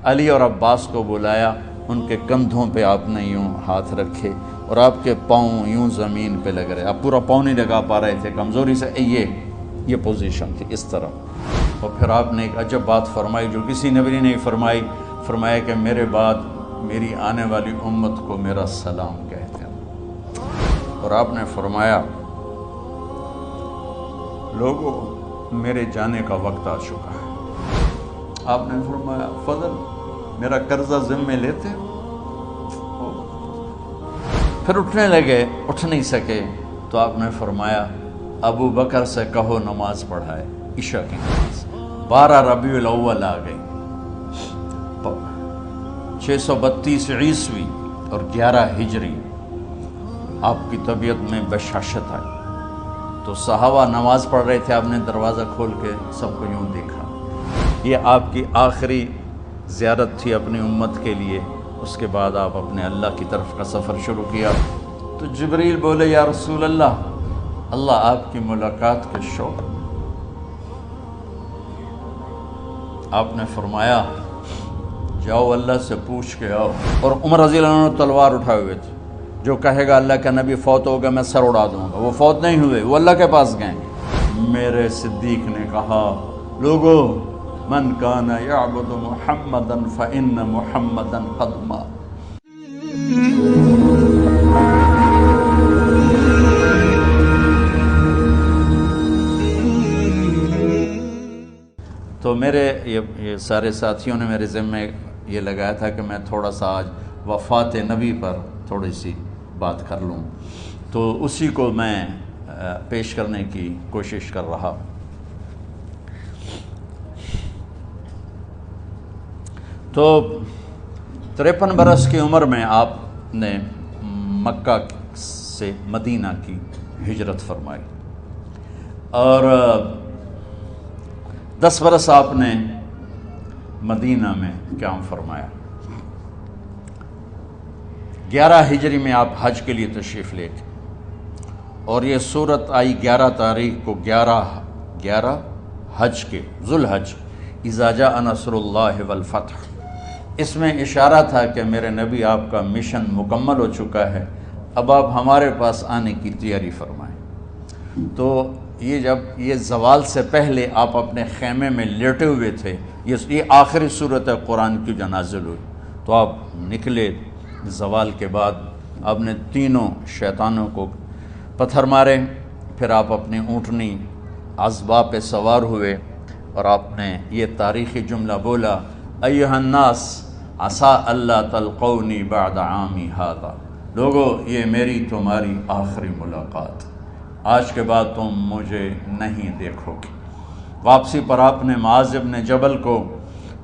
علی اور عباس کو بلایا، ان کے کندھوں پہ آپ نے یوں ہاتھ رکھے اور آپ کے پاؤں یوں زمین پہ لگ رہے، آپ پورا پاؤں نہیں لگا پا رہے تھے کمزوری سے، یہ پوزیشن تھی اس طرح۔ اور پھر آپ نے ایک عجب بات فرمائی جو کسی نبی نے نہیں فرمائی، فرمایا کہ میرے بعد میری آنے والی امت کو میرا سلام کہتے ہیں۔ اور آپ نے فرمایا لوگوں میرے جانے کا وقت آ چکا ہے۔ آپ نے فرمایا فضل میرا قرضہ ذمے لیتے ہو؟ پھر اٹھنے لگے، اٹھ نہیں سکے تو آپ نے فرمایا ابو بکر سے کہو نماز پڑھائے، عشاء کی نماز۔ 12 ربیع الاول آ گئی، 632 عیسوی اور 11 ہجری، آپ کی طبیعت میں بشاشت آئی تو صحابہ نماز پڑھ رہے تھے، آپ نے دروازہ کھول کے سب کو یوں دیکھا۔ یہ آپ کی آخری زیارت تھی اپنی امت کے لیے، اس کے بعد آپ اپنے اللہ کی طرف کا سفر شروع کیا۔ تو جبریل بولے یا رسول اللہ، اللہ آپ کی ملاقات کے شوق۔ آپ نے فرمایا جاؤ اللہ سے پوچھ کے آؤ۔ اور عمر رضی اللہ عنہ تلوار اٹھائے ہوئے تھے، جو کہے گا اللہ کا نبی فوت ہوگا میں سر اڑا دوں گا، وہ فوت نہیں ہوئے، وہ اللہ کے پاس گئے۔ میرے صدیق نے کہا لوگو من کان یعبد محمدا فإن محمدا قد مات۔ تو میرے یہ سارے ساتھیوں نے میرے ذمہ یہ لگایا تھا کہ میں تھوڑا سا آج وفات نبی پر تھوڑی سی بات کر لوں، تو اسی کو میں پیش کرنے کی کوشش کر رہا۔ تو 53 برس کی عمر میں آپ نے مکہ سے مدینہ کی ہجرت فرمائی، اور 10 برس آپ نے مدینہ میں قیام فرمایا۔ 11 ہجری میں آپ حج کے لیے تشریف لے گئے، اور یہ صورت آئی 11 تاریخ کو، 11 حج کے، ذوالحج، اذا جاء نصر اللہ والفتح۔ اس میں اشارہ تھا کہ میرے نبی آپ کا مشن مکمل ہو چکا ہے، اب آپ ہمارے پاس آنے کی تیاری فرمائیں۔ تو یہ زوال سے پہلے آپ اپنے خیمے میں لیٹے ہوئے تھے، یہ آخری صورت قرآن کی جو نازل ہوئی، تو آپ نکلے زوال کے بعد، آپ نے تینوں شیطانوں کو پتھر مارے، پھر آپ اپنی اونٹنی عذبہ پہ سوار ہوئے، اور آپ نے یہ تاریخی جملہ بولا ایھا الناس عسیٰ اللہ تلقونی بعد عامی ھذا، لوگو یہ میری تمہاری آخری ملاقات، آج کے بعد تم مجھے نہیں دیکھو گے۔ واپسی پر آپ نے معاذ بن جبل کو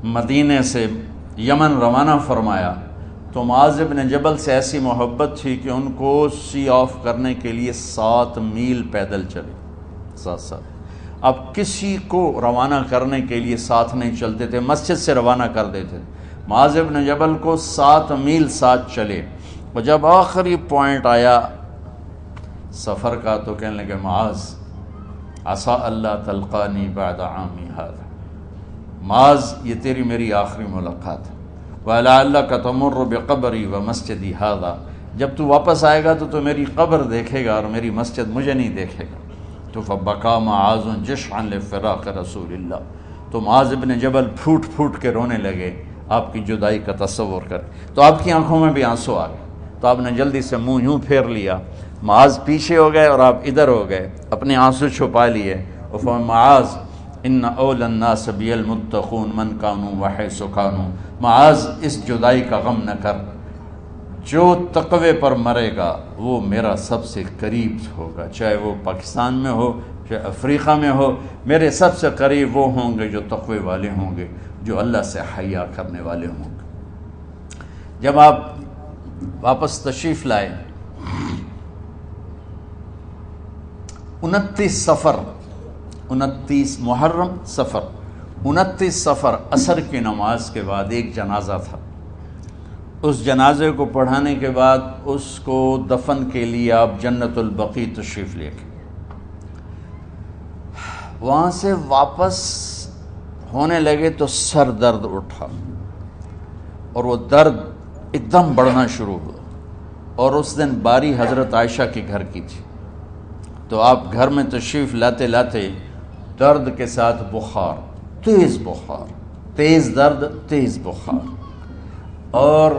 مدینے سے یمن روانہ فرمایا، تو معاذ بن جبل سے ایسی محبت تھی کہ ان کو سی آف کرنے کے لیے 7 میل پیدل چلے، 7۔ اب کسی کو روانہ کرنے کے لیے ساتھ نہیں چلتے تھے، مسجد سے روانہ کر دیتے تھے، معاذ بن جبل کو 7 میل ساتھ چلے، اور جب آخری پوائنٹ آیا سفر کا تو کہنے لگے معاذ عسیٰ اللہ تلقانی بعد عامی ھذا، معاذ یہ تیری میری آخری ملاقات ہے، وَلَعَلَّكَ تَمُرُّ بِقَبْرِي وَمَسْجِدِي ھذا، جب تو واپس آئے گا تو میری قبر دیکھے گا اور میری مسجد مجھے نہیں دیکھے گا۔ تو فبکا معاذ جشعا لفراق رسول اللہ، تو معاذ بن جبل پھوٹ پھوٹ کے رونے لگے آپ کی جدائی کا تصور کر، تو آپ کی آنکھوں میں بھی آنسو آ گئے، تو آپ نے جلدی سے منہ یوں پھیر لیا، معاذ پیچھے ہو گئے اور آپ ادھر ہو گئے، اپنے آنسو چھپا لیے، اور فرمایا معاذ ان اولی الناس بی المتقون من کانوا وحیث کانوا، معاذ اس جدائی کا غم نہ کر، جو تقوی پر مرے گا وہ میرا سب سے قریب ہوگا، چاہے وہ پاکستان میں ہو چاہے افریقہ میں ہو، میرے سب سے قریب وہ ہوں گے جو تقوی والے ہوں گے، جو اللہ سے حیا کرنے والے ہوں گے۔ جب آپ واپس تشریف لائے، 29 محرم صفر، 29 صفر عصر کی نماز کے بعد ایک جنازہ تھا، اس جنازے کو پڑھانے کے بعد اس کو دفن کے لیے آپ جنت البقیع تشریف لے گئے۔ وہاں سے واپس ہونے لگے تو سر درد اٹھا، اور وہ درد ایک دم بڑھنا شروع ہوا، اور اس دن باری حضرت عائشہ کے گھر کی تھی، تو آپ گھر میں تشریف لاتے لاتے درد کے ساتھ بخار، تیز درد، تیز بخار، اور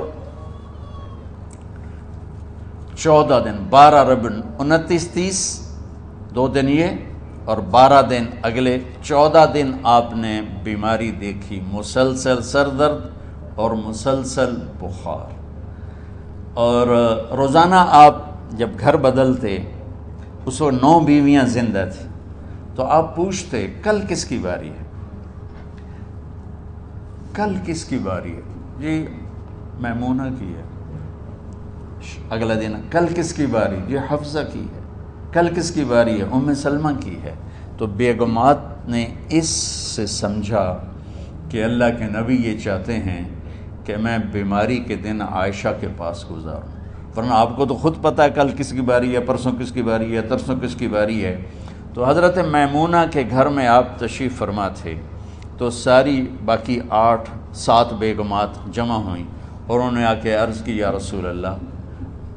14 دن 12 ربع 29 30 2 دن یہ اور 12 دن اگلے 14 دن آپ نے بیماری دیکھی، مسلسل سر درد اور مسلسل بخار۔ اور روزانہ آپ جب گھر بدلتے، اس وقت 9 بیویاں زندہ تھیں، تو آپ پوچھتے کل کس کی باری ہے، کل کس کی باری ہے؟ جی میمونہ کی ہے۔ اگلا دن کل کس کی باری؟ جی حفصہ کی ہے۔ کل کس کی باری ہے؟ ام سلمہ کی ہے۔ تو بیگمات نے اس سے سمجھا کہ اللہ کے نبی یہ چاہتے ہیں کہ میں بیماری کے دن عائشہ کے پاس گزاروں، ورنہ آپ کو تو خود پتہ ہے کل کس کی باری ہے، پرسوں کس کی باری ہے، ترسوں کس کی باری ہے۔ تو حضرت میمونہ کے گھر میں آپ تشریف فرما تھے، تو ساری باقی 7 بیگمات جمع ہوئیں اور انہوں نے آ کے عرض کی، یا رسول اللہ،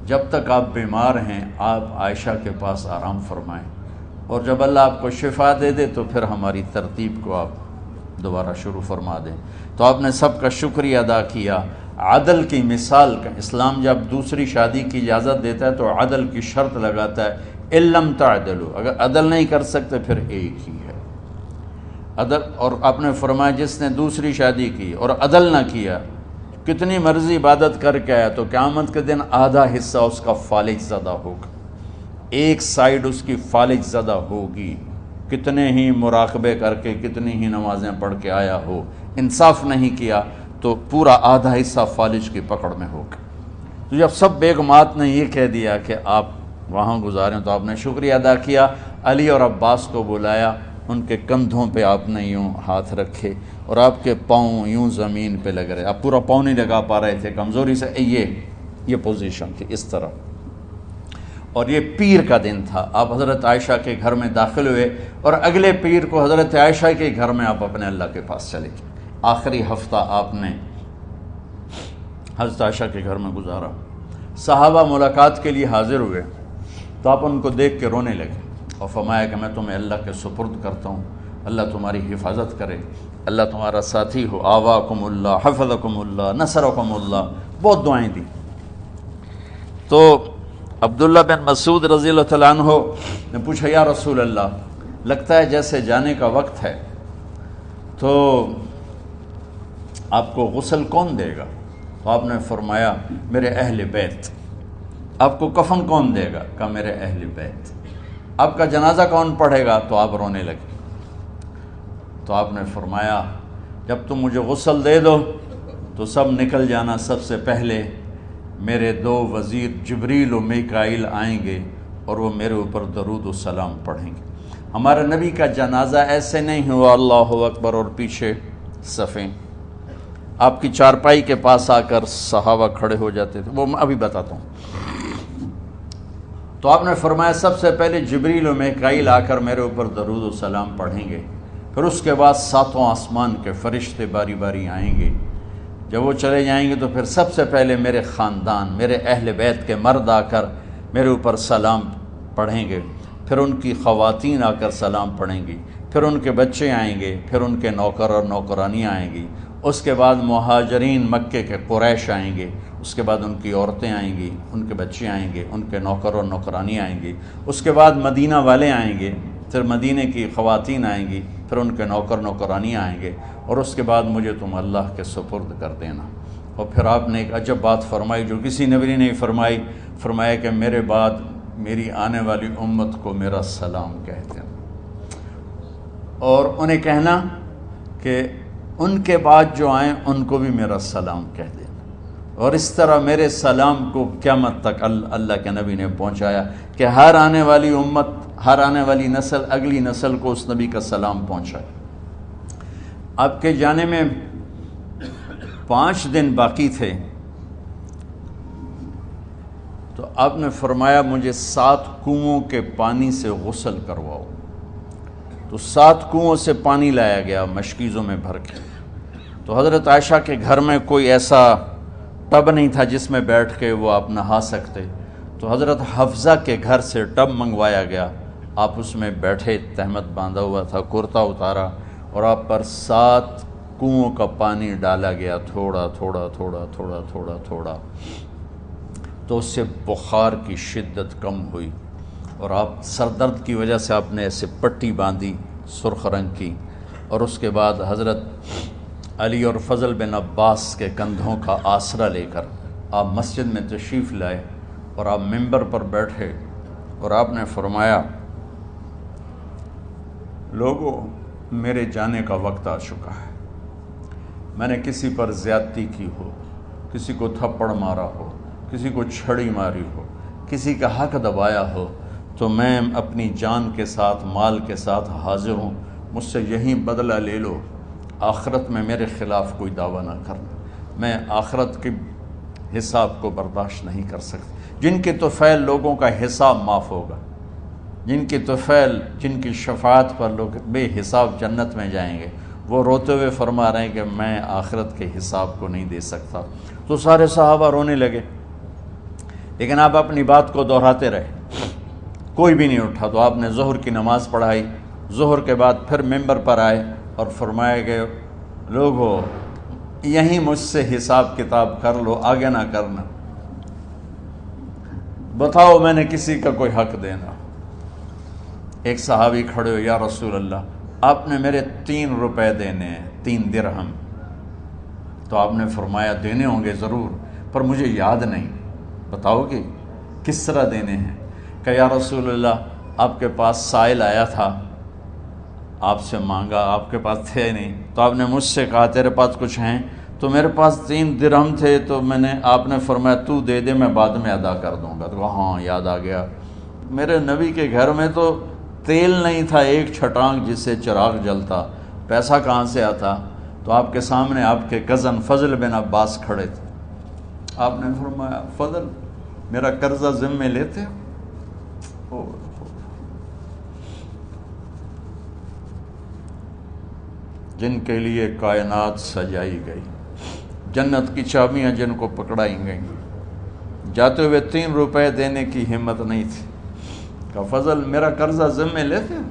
جب تک آپ بیمار ہیں آپ عائشہ کے پاس آرام فرمائیں، اور جب اللہ آپ کو شفا دے دے تو پھر ہماری ترتیب کو آپ دوبارہ شروع فرما دیں۔ تو آپ نے سب کا شکریہ ادا کیا۔ عدل کی مثال کا اسلام جب دوسری شادی کی اجازت دیتا ہے تو عدل کی شرط لگاتا ہے، اِلَّمْ تَعْدِلُوا، اگر عدل نہیں کر سکتے پھر ایک ہی ہے عدل۔ اور آپ نے فرمایا جس نے دوسری شادی کی اور عدل نہ کیا، کتنی مرضی عبادت کر کے آیا، تو قیامت کے دن آدھا حصہ اس کا فالج زدہ ہوگا، ایک سائیڈ اس کی فالج زدہ ہوگی، کتنے ہی مراقبے کر کے کتنی ہی نمازیں پڑھ کے آیا ہو، انصاف نہیں کیا تو پورا آدھا حصہ فالج کی پکڑ میں ہوگا۔ تو جب سب بیگمات نے یہ کہہ دیا کہ آپ وہاں گزاریں تو آپ نے شکریہ ادا کیا، علی اور عباس کو بلایا، ان کے کندھوں پہ آپ نے یوں ہاتھ رکھے اور آپ کے پاؤں یوں زمین پہ لگ رہے، آپ پورا پاؤں نہیں لگا پا رہے تھے کمزوری سے، یہ پوزیشن تھی اس طرح۔ اور یہ پیر کا دن تھا، آپ حضرت عائشہ کے گھر میں داخل ہوئے اور اگلے پیر کو حضرت عائشہ کے گھر میں آپ اپنے اللہ کے پاس چلے گئے۔ آخری ہفتہ آپ نے حضرت عائشہ کے گھر میں گزارا۔ صحابہ ملاقات کے لیے حاضر ہوئے تو آپ ان کو دیکھ کے رونے لگے اور فرمایا کہ میں تمہیں اللہ کے سپرد کرتا ہوں، اللہ تمہاری حفاظت کرے، اللہ تمہارا ساتھی ہو، آواکم اللہ، حفظکم اللہ، نصرکم اللہ، بہت دعائیں دی۔ تو عبداللہ بن مسعود رضی اللہ تعالیٰ عنہ نے پوچھا، یا رسول اللہ، لگتا ہے جیسے جانے کا وقت ہے، تو آپ کو غسل کون دے گا؟ تو آپ نے فرمایا میرے اہل بیت۔ آپ کو کفن کون دے گا؟ کہا میرے اہل بیت۔ آپ کا جنازہ کون پڑھے گا؟ تو آپ رونے لگے۔ تو آپ نے فرمایا جب تم مجھے غسل دے دو تو سب نکل جانا، سب سے پہلے میرے 2 وزیر جبریل و میکائیل آئیں گے اور وہ میرے اوپر درود و سلام پڑھیں گے۔ ہمارے نبی کا جنازہ ایسے نہیں ہوا اللہ اکبر اور پیچھے صفیں، آپ کی چارپائی کے پاس آ کر صحابہ کھڑے ہو جاتے تھے، وہ میں ابھی بتاتا ہوں۔ تو آپ نے فرمایا سب سے پہلے جبریل و میکائیل آ کر میرے اوپر درود و سلام پڑھیں گے، پھر اس کے بعد 7 آسمان کے فرشتے باری باری آئیں گے۔ جب وہ چلے جائیں گے تو پھر سب سے پہلے میرے خاندان، میرے اہل بیت کے مرد آ کر میرے اوپر سلام پڑھیں گے، پھر ان کی خواتین آ کر سلام پڑھیں گی، پھر ان کے بچے آئیں گے، پھر ان کے نوکر اور نوکرانیاں آئیں گی، اس کے بعد مہاجرین مکے کے قریش آئیں گے، اس کے بعد ان کی عورتیں آئیں گی، ان کے بچے آئیں گے، ان کے نوکر اور نوکرانی آئیں گی، اس کے بعد مدینہ والے آئیں گے، پھر مدینہ کی خواتین آئیں گی، پھر ان کے نوکر نوکرانی آئیں گے، اور اس کے بعد مجھے تم اللہ کے سپرد کر دینا۔ اور پھر آپ نے ایک عجب بات فرمائی جو کسی نبی نے نہیں فرمائی، فرمایا کہ میرے بعد میری آنے والی امت کو میرا سلام کہہ دینا، اور انہیں کہنا کہ ان کے بعد جو آئیں ان کو بھی میرا سلام کہہ دینا۔ اور اس طرح میرے سلام کو قیامت تک اللہ کے نبی نے پہنچایا کہ ہر آنے والی امت، ہر آنے والی نسل، اگلی نسل کو اس نبی کا سلام پہنچائے۔ آپ کے جانے میں 5 دن باقی تھے تو آپ نے فرمایا مجھے 7 کنوؤں کے پانی سے غسل کرواؤ۔ تو 7 کنوؤں سے پانی لایا گیا مشکیزوں میں بھر کے۔ تو حضرت عائشہ کے گھر میں کوئی ایسا ٹب نہیں تھا جس میں بیٹھ کے وہ آپ نہا سکتے، تو حضرت حفصہ کے گھر سے ٹب منگوایا گیا، آپ اس میں بیٹھے، تہمت باندھا ہوا تھا، کرتا اتارا، اور آپ پر 7 کنوؤں کا پانی ڈالا گیا، تھوڑا تھوڑا تھوڑا تھوڑا تھوڑا تھوڑا، تو اس سے بخار کی شدت کم ہوئی، اور آپ سر درد کی وجہ سے آپ نے ایسے پٹی باندھی سرخ رنگ کی، اور اس کے بعد حضرت علی اور فضل بن عباس کے کندھوں کا آسرا لے کر آپ مسجد میں تشریف لائے، اور آپ ممبر پر بیٹھے، اور آپ نے فرمایا، لوگوں، میرے جانے کا وقت آ چکا ہے، میں نے کسی پر زیادتی کی ہو، کسی کو تھپڑ مارا ہو، کسی کو چھڑی ماری ہو، کسی کا حق دبایا ہو، تو میں اپنی جان کے ساتھ، مال کے ساتھ حاضر ہوں، مجھ سے یہیں بدلہ لے لو، آخرت میں میرے خلاف کوئی دعویٰ نہ کرنا، میں آخرت کے حساب کو برداشت نہیں کر سکتا۔ جن کے طفیل لوگوں کا حساب معاف ہوگا، جن کے طفیل، جن کی شفاعت پر لوگ بے حساب جنت میں جائیں گے، وہ روتے ہوئے فرما رہے ہیں کہ میں آخرت کے حساب کو نہیں دے سکتا۔ تو سارے صحابہ رونے لگے، لیکن آپ اپنی بات کو دہراتے رہے، کوئی بھی نہیں اٹھا۔ تو آپ نے ظہر کی نماز پڑھائی، ظہر کے بعد پھر ممبر پر آئے اور فرمایا کہ لوگو، یہیں مجھ سے حساب کتاب کر لو، آگے نہ کرنا، بتاؤ میں نے کسی کا کوئی حق دینا۔ ایک صحابی کھڑے ہو، یا رسول اللہ، آپ نے میرے 3 روپے دینے ہیں، 3 درہم۔ تو آپ نے فرمایا دینے ہوں گے ضرور، پر مجھے یاد نہیں، بتاؤ گے کس طرح دینے ہیں؟ کہ یا رسول اللہ، آپ کے پاس سائل آیا تھا، آپ سے مانگا، آپ کے پاس تھے نہیں، تو آپ نے مجھ سے کہا تیرے پاس کچھ ہیں؟ تو میرے پاس 3 درہم تھے، تو آپ نے فرمایا تو دے دے، میں بعد میں ادا کر دوں گا۔ تو ہاں یاد آ گیا، میرے نبی کے گھر میں تو تیل نہیں تھا، ایک چھٹانگ جس سے چراغ جلتا، پیسہ کہاں سے آتا؟ تو آپ کے سامنے آپ کے کزن فضل بن عباس کھڑے تھے، آپ نے فرمایا فضل، میرا قرضہ ذمے لیتے ہو؟ جن کے لیے کائنات سجائی گئی، جنت کی چابیاں جن کو پکڑائی گئیں، جاتے ہوئے 3 روپے دینے کی ہمت نہیں تھی۔ کہا فضل، میرا قرضہ ذمے لیتے ہو؟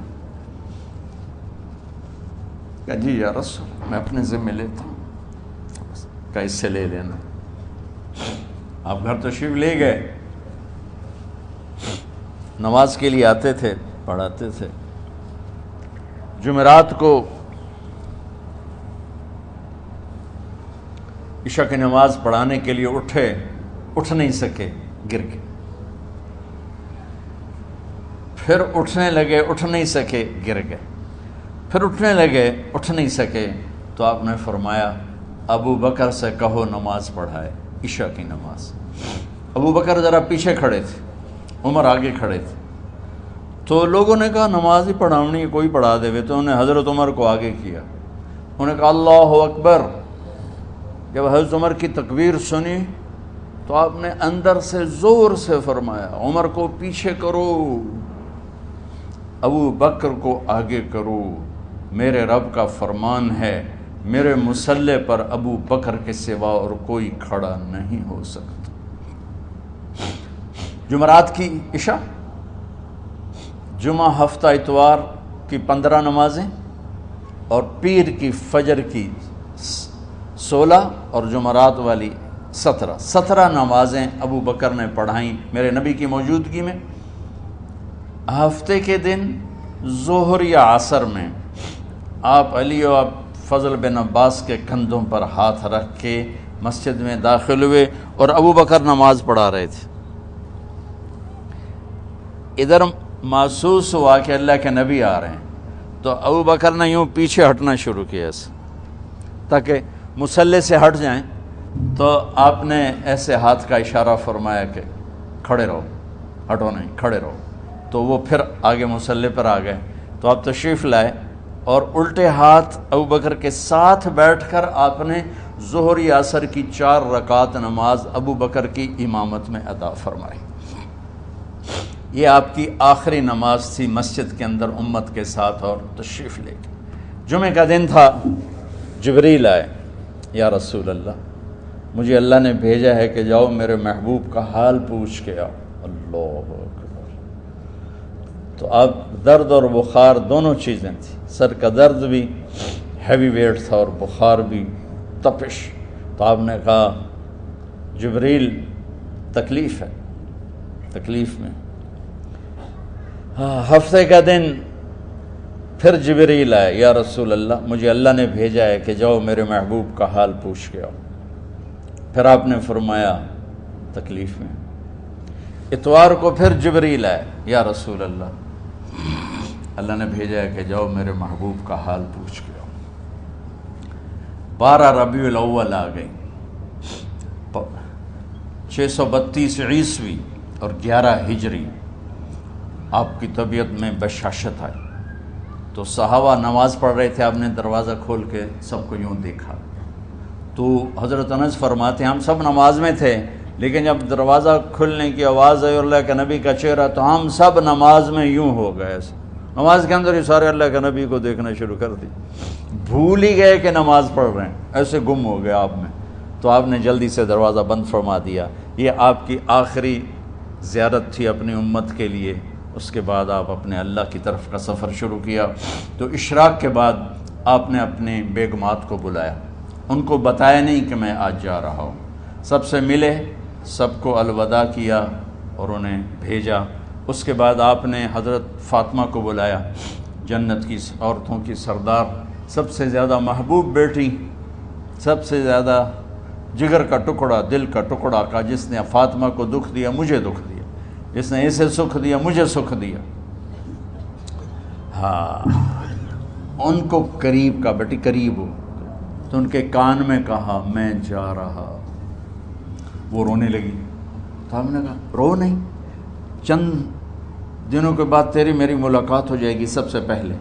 کہا جی یا رسول، میں اپنے ذمے لیتا ہوں۔ کہا اس سے لے لینا۔ آپ گھر تشریف لے گئے، نماز کے لیے آتے تھے، پڑھاتے تھے۔ جمعرات کو عشاء کی نماز پڑھانے کے لیے اٹھ نہیں سکے، گر گئے، پھر اٹھنے لگے، اٹھ نہیں سکے، گر گئے، پھر اٹھنے لگے، اٹھ نہیں سکے، تو آپ نے فرمایا ابو بکر سے کہو نماز پڑھائے، عشاء کی نماز۔ ابو بکر ذرا پیچھے کھڑے تھے، عمر آگے کھڑے تھے، تو لوگوں نے کہا نماز ہی پڑھاؤنی ہے، کوئی پڑھا دے، تو انہوں نے حضرت عمر کو آگے کیا، انہوں نے کہا اللہ اکبر۔ جب حضرت عمر کی تکبیر سنی تو آپ نے اندر سے زور سے فرمایا عمر کو پیچھے کرو، ابو بکر کو آگے کرو، میرے رب کا فرمان ہے، میرے مصلی پر ابو بکر کے سوا اور کوئی کھڑا نہیں ہو سکتا۔ جمعرات کی عشاء، جمعہ ہفتہ اتوار کی 15 نمازیں، اور پیر کی فجر کی 16 اور جمعرات والی 17 نمازیں ابو بکر نے پڑھائیں میرے نبی کی موجودگی میں۔ ہفتے کے دن ظہر یا عصر میں آپ علی و فضل بن عباس کے کندھوں پر ہاتھ رکھ کے مسجد میں داخل ہوئے، اور ابو بکر نماز پڑھا رہے تھے۔ ادھر محسوس ہوا کہ اللہ کے نبی آ رہے ہیں، تو ابو بکر نے یوں پیچھے ہٹنا شروع کیا ایسے، تاکہ مصلی سے ہٹ جائیں، تو آپ نے ایسے ہاتھ کا اشارہ فرمایا کہ کھڑے رہو، ہٹو نہیں، کھڑے رہو۔ تو وہ پھر آگے مصلی پر آ گئے، تو آپ تشریف لائے، اور الٹے ہاتھ ابو بکر کے ساتھ بیٹھ کر آپ نے ظہر یا عصر کی 4 رکعت نماز ابو بکر کی امامت میں ادا فرمائی۔ یہ آپ کی آخری نماز تھی مسجد کے اندر امت کے ساتھ، اور تشریف لے گئے۔ جمعہ کا دن تھا، جبریل آئے، یا رسول اللہ مجھے اللہ نے بھیجا ہے کہ جاؤ میرے محبوب کا حال پوچھ کے آؤ۔ اللہ اکبر۔ تو اب درد اور بخار دونوں چیزیں تھیں، سر کا درد بھی ہیوی ویٹ تھا اور بخار بھی، تپش۔ تو آپ نے کہا جبریل تکلیف ہے، تکلیف میں۔ ہفتے کا دن پھر جبریل آئے، یا رسول اللہ مجھے اللہ نے بھیجا ہے کہ جاؤ میرے محبوب کا حال پوچھ کے آؤ۔ پھر آپ نے فرمایا تکلیف میں۔ اتوار کو پھر جبریل آئے، یا رسول اللہ نے بھیجا ہے کہ جاؤ میرے محبوب کا حال پوچھ کے آؤ۔ 12 ربیع الاول آ گئی، 632 عیسوی اور 11 ہجری، آپ کی طبیعت میں بشاشت آئی۔ تو صحابہ نماز پڑھ رہے تھے، آپ نے دروازہ کھول کے سب کو یوں دیکھا۔ تو حضرت انس فرماتے ہیں ہم سب نماز میں تھے، لیکن جب دروازہ کھلنے کی آواز آئی اور اللہ کے نبی کا چہرہ، تو ہم سب نماز میں یوں ہو گئے، نماز کے اندر ہی سارے اللہ کے نبی کو دیکھنا شروع کر دی، بھول ہی گئے کہ نماز پڑھ رہے ہیں، ایسے گم ہو گئے آپ میں۔ تو آپ نے جلدی سے دروازہ بند فرما دیا۔ یہ آپ کی آخری زیارت تھی اپنی امت کے لیے۔ اس کے بعد آپ اپنے اللہ کی طرف کا سفر شروع کیا۔ تو اشراق کے بعد آپ نے اپنے بیگمات کو بلایا، ان کو بتایا نہیں کہ میں آج جا رہا ہوں، سب سے ملے، سب کو الوداع کیا اور انہیں بھیجا۔ اس کے بعد آپ نے حضرت فاطمہ کو بلایا، جنت کی عورتوں کی سردار، سب سے زیادہ محبوب بیٹی، سب سے زیادہ جگر کا ٹکڑا، دل کا ٹکڑا کا، جس نے فاطمہ کو دکھ دیا مجھے دکھ دیا، جس نے اسے سکھ دیا مجھے سکھ دیا۔ ہاں، ان کو قریب کا، بیٹی قریب ہو، تو ان کے کان میں کہا میں جا رہا۔ وہ رونے لگی، تو ہم نے کہا رو نہیں، چند دنوں کے بعد تیری میری ملاقات ہو جائے گی سب سے پہلے۔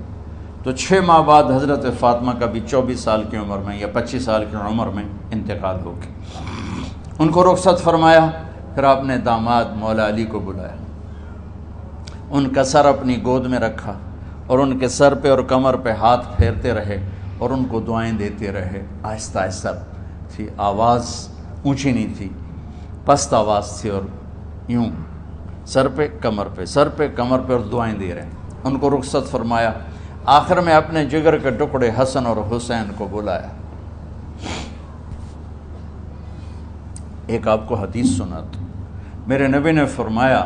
تو 6 ماہ بعد حضرت فاطمہ کا بھی 24 سال کی عمر میں یا 25 سال کی عمر میں انتقال ہو گیا۔ ان کو رخصت فرمایا۔ پھر آپ نے داماد مولا علی کو بلایا، ان کا سر اپنی گود میں رکھا اور ان کے سر پہ اور کمر پہ ہاتھ پھیرتے رہے اور ان کو دعائیں دیتے رہے۔ آہستہ آہستہ تھی، آواز اونچی نہیں تھی، پست آواز تھی، اور یوں سر پہ کمر پہ، سر پہ کمر پہ، اور دعائیں دے رہے ہیں۔ ان کو رخصت فرمایا۔ آخر میں اپنے جگر کے ٹکڑے حسن اور حسین کو بلایا۔ ایک آپ کو حدیث سناتا ہوں۔ میرے نبی نے فرمایا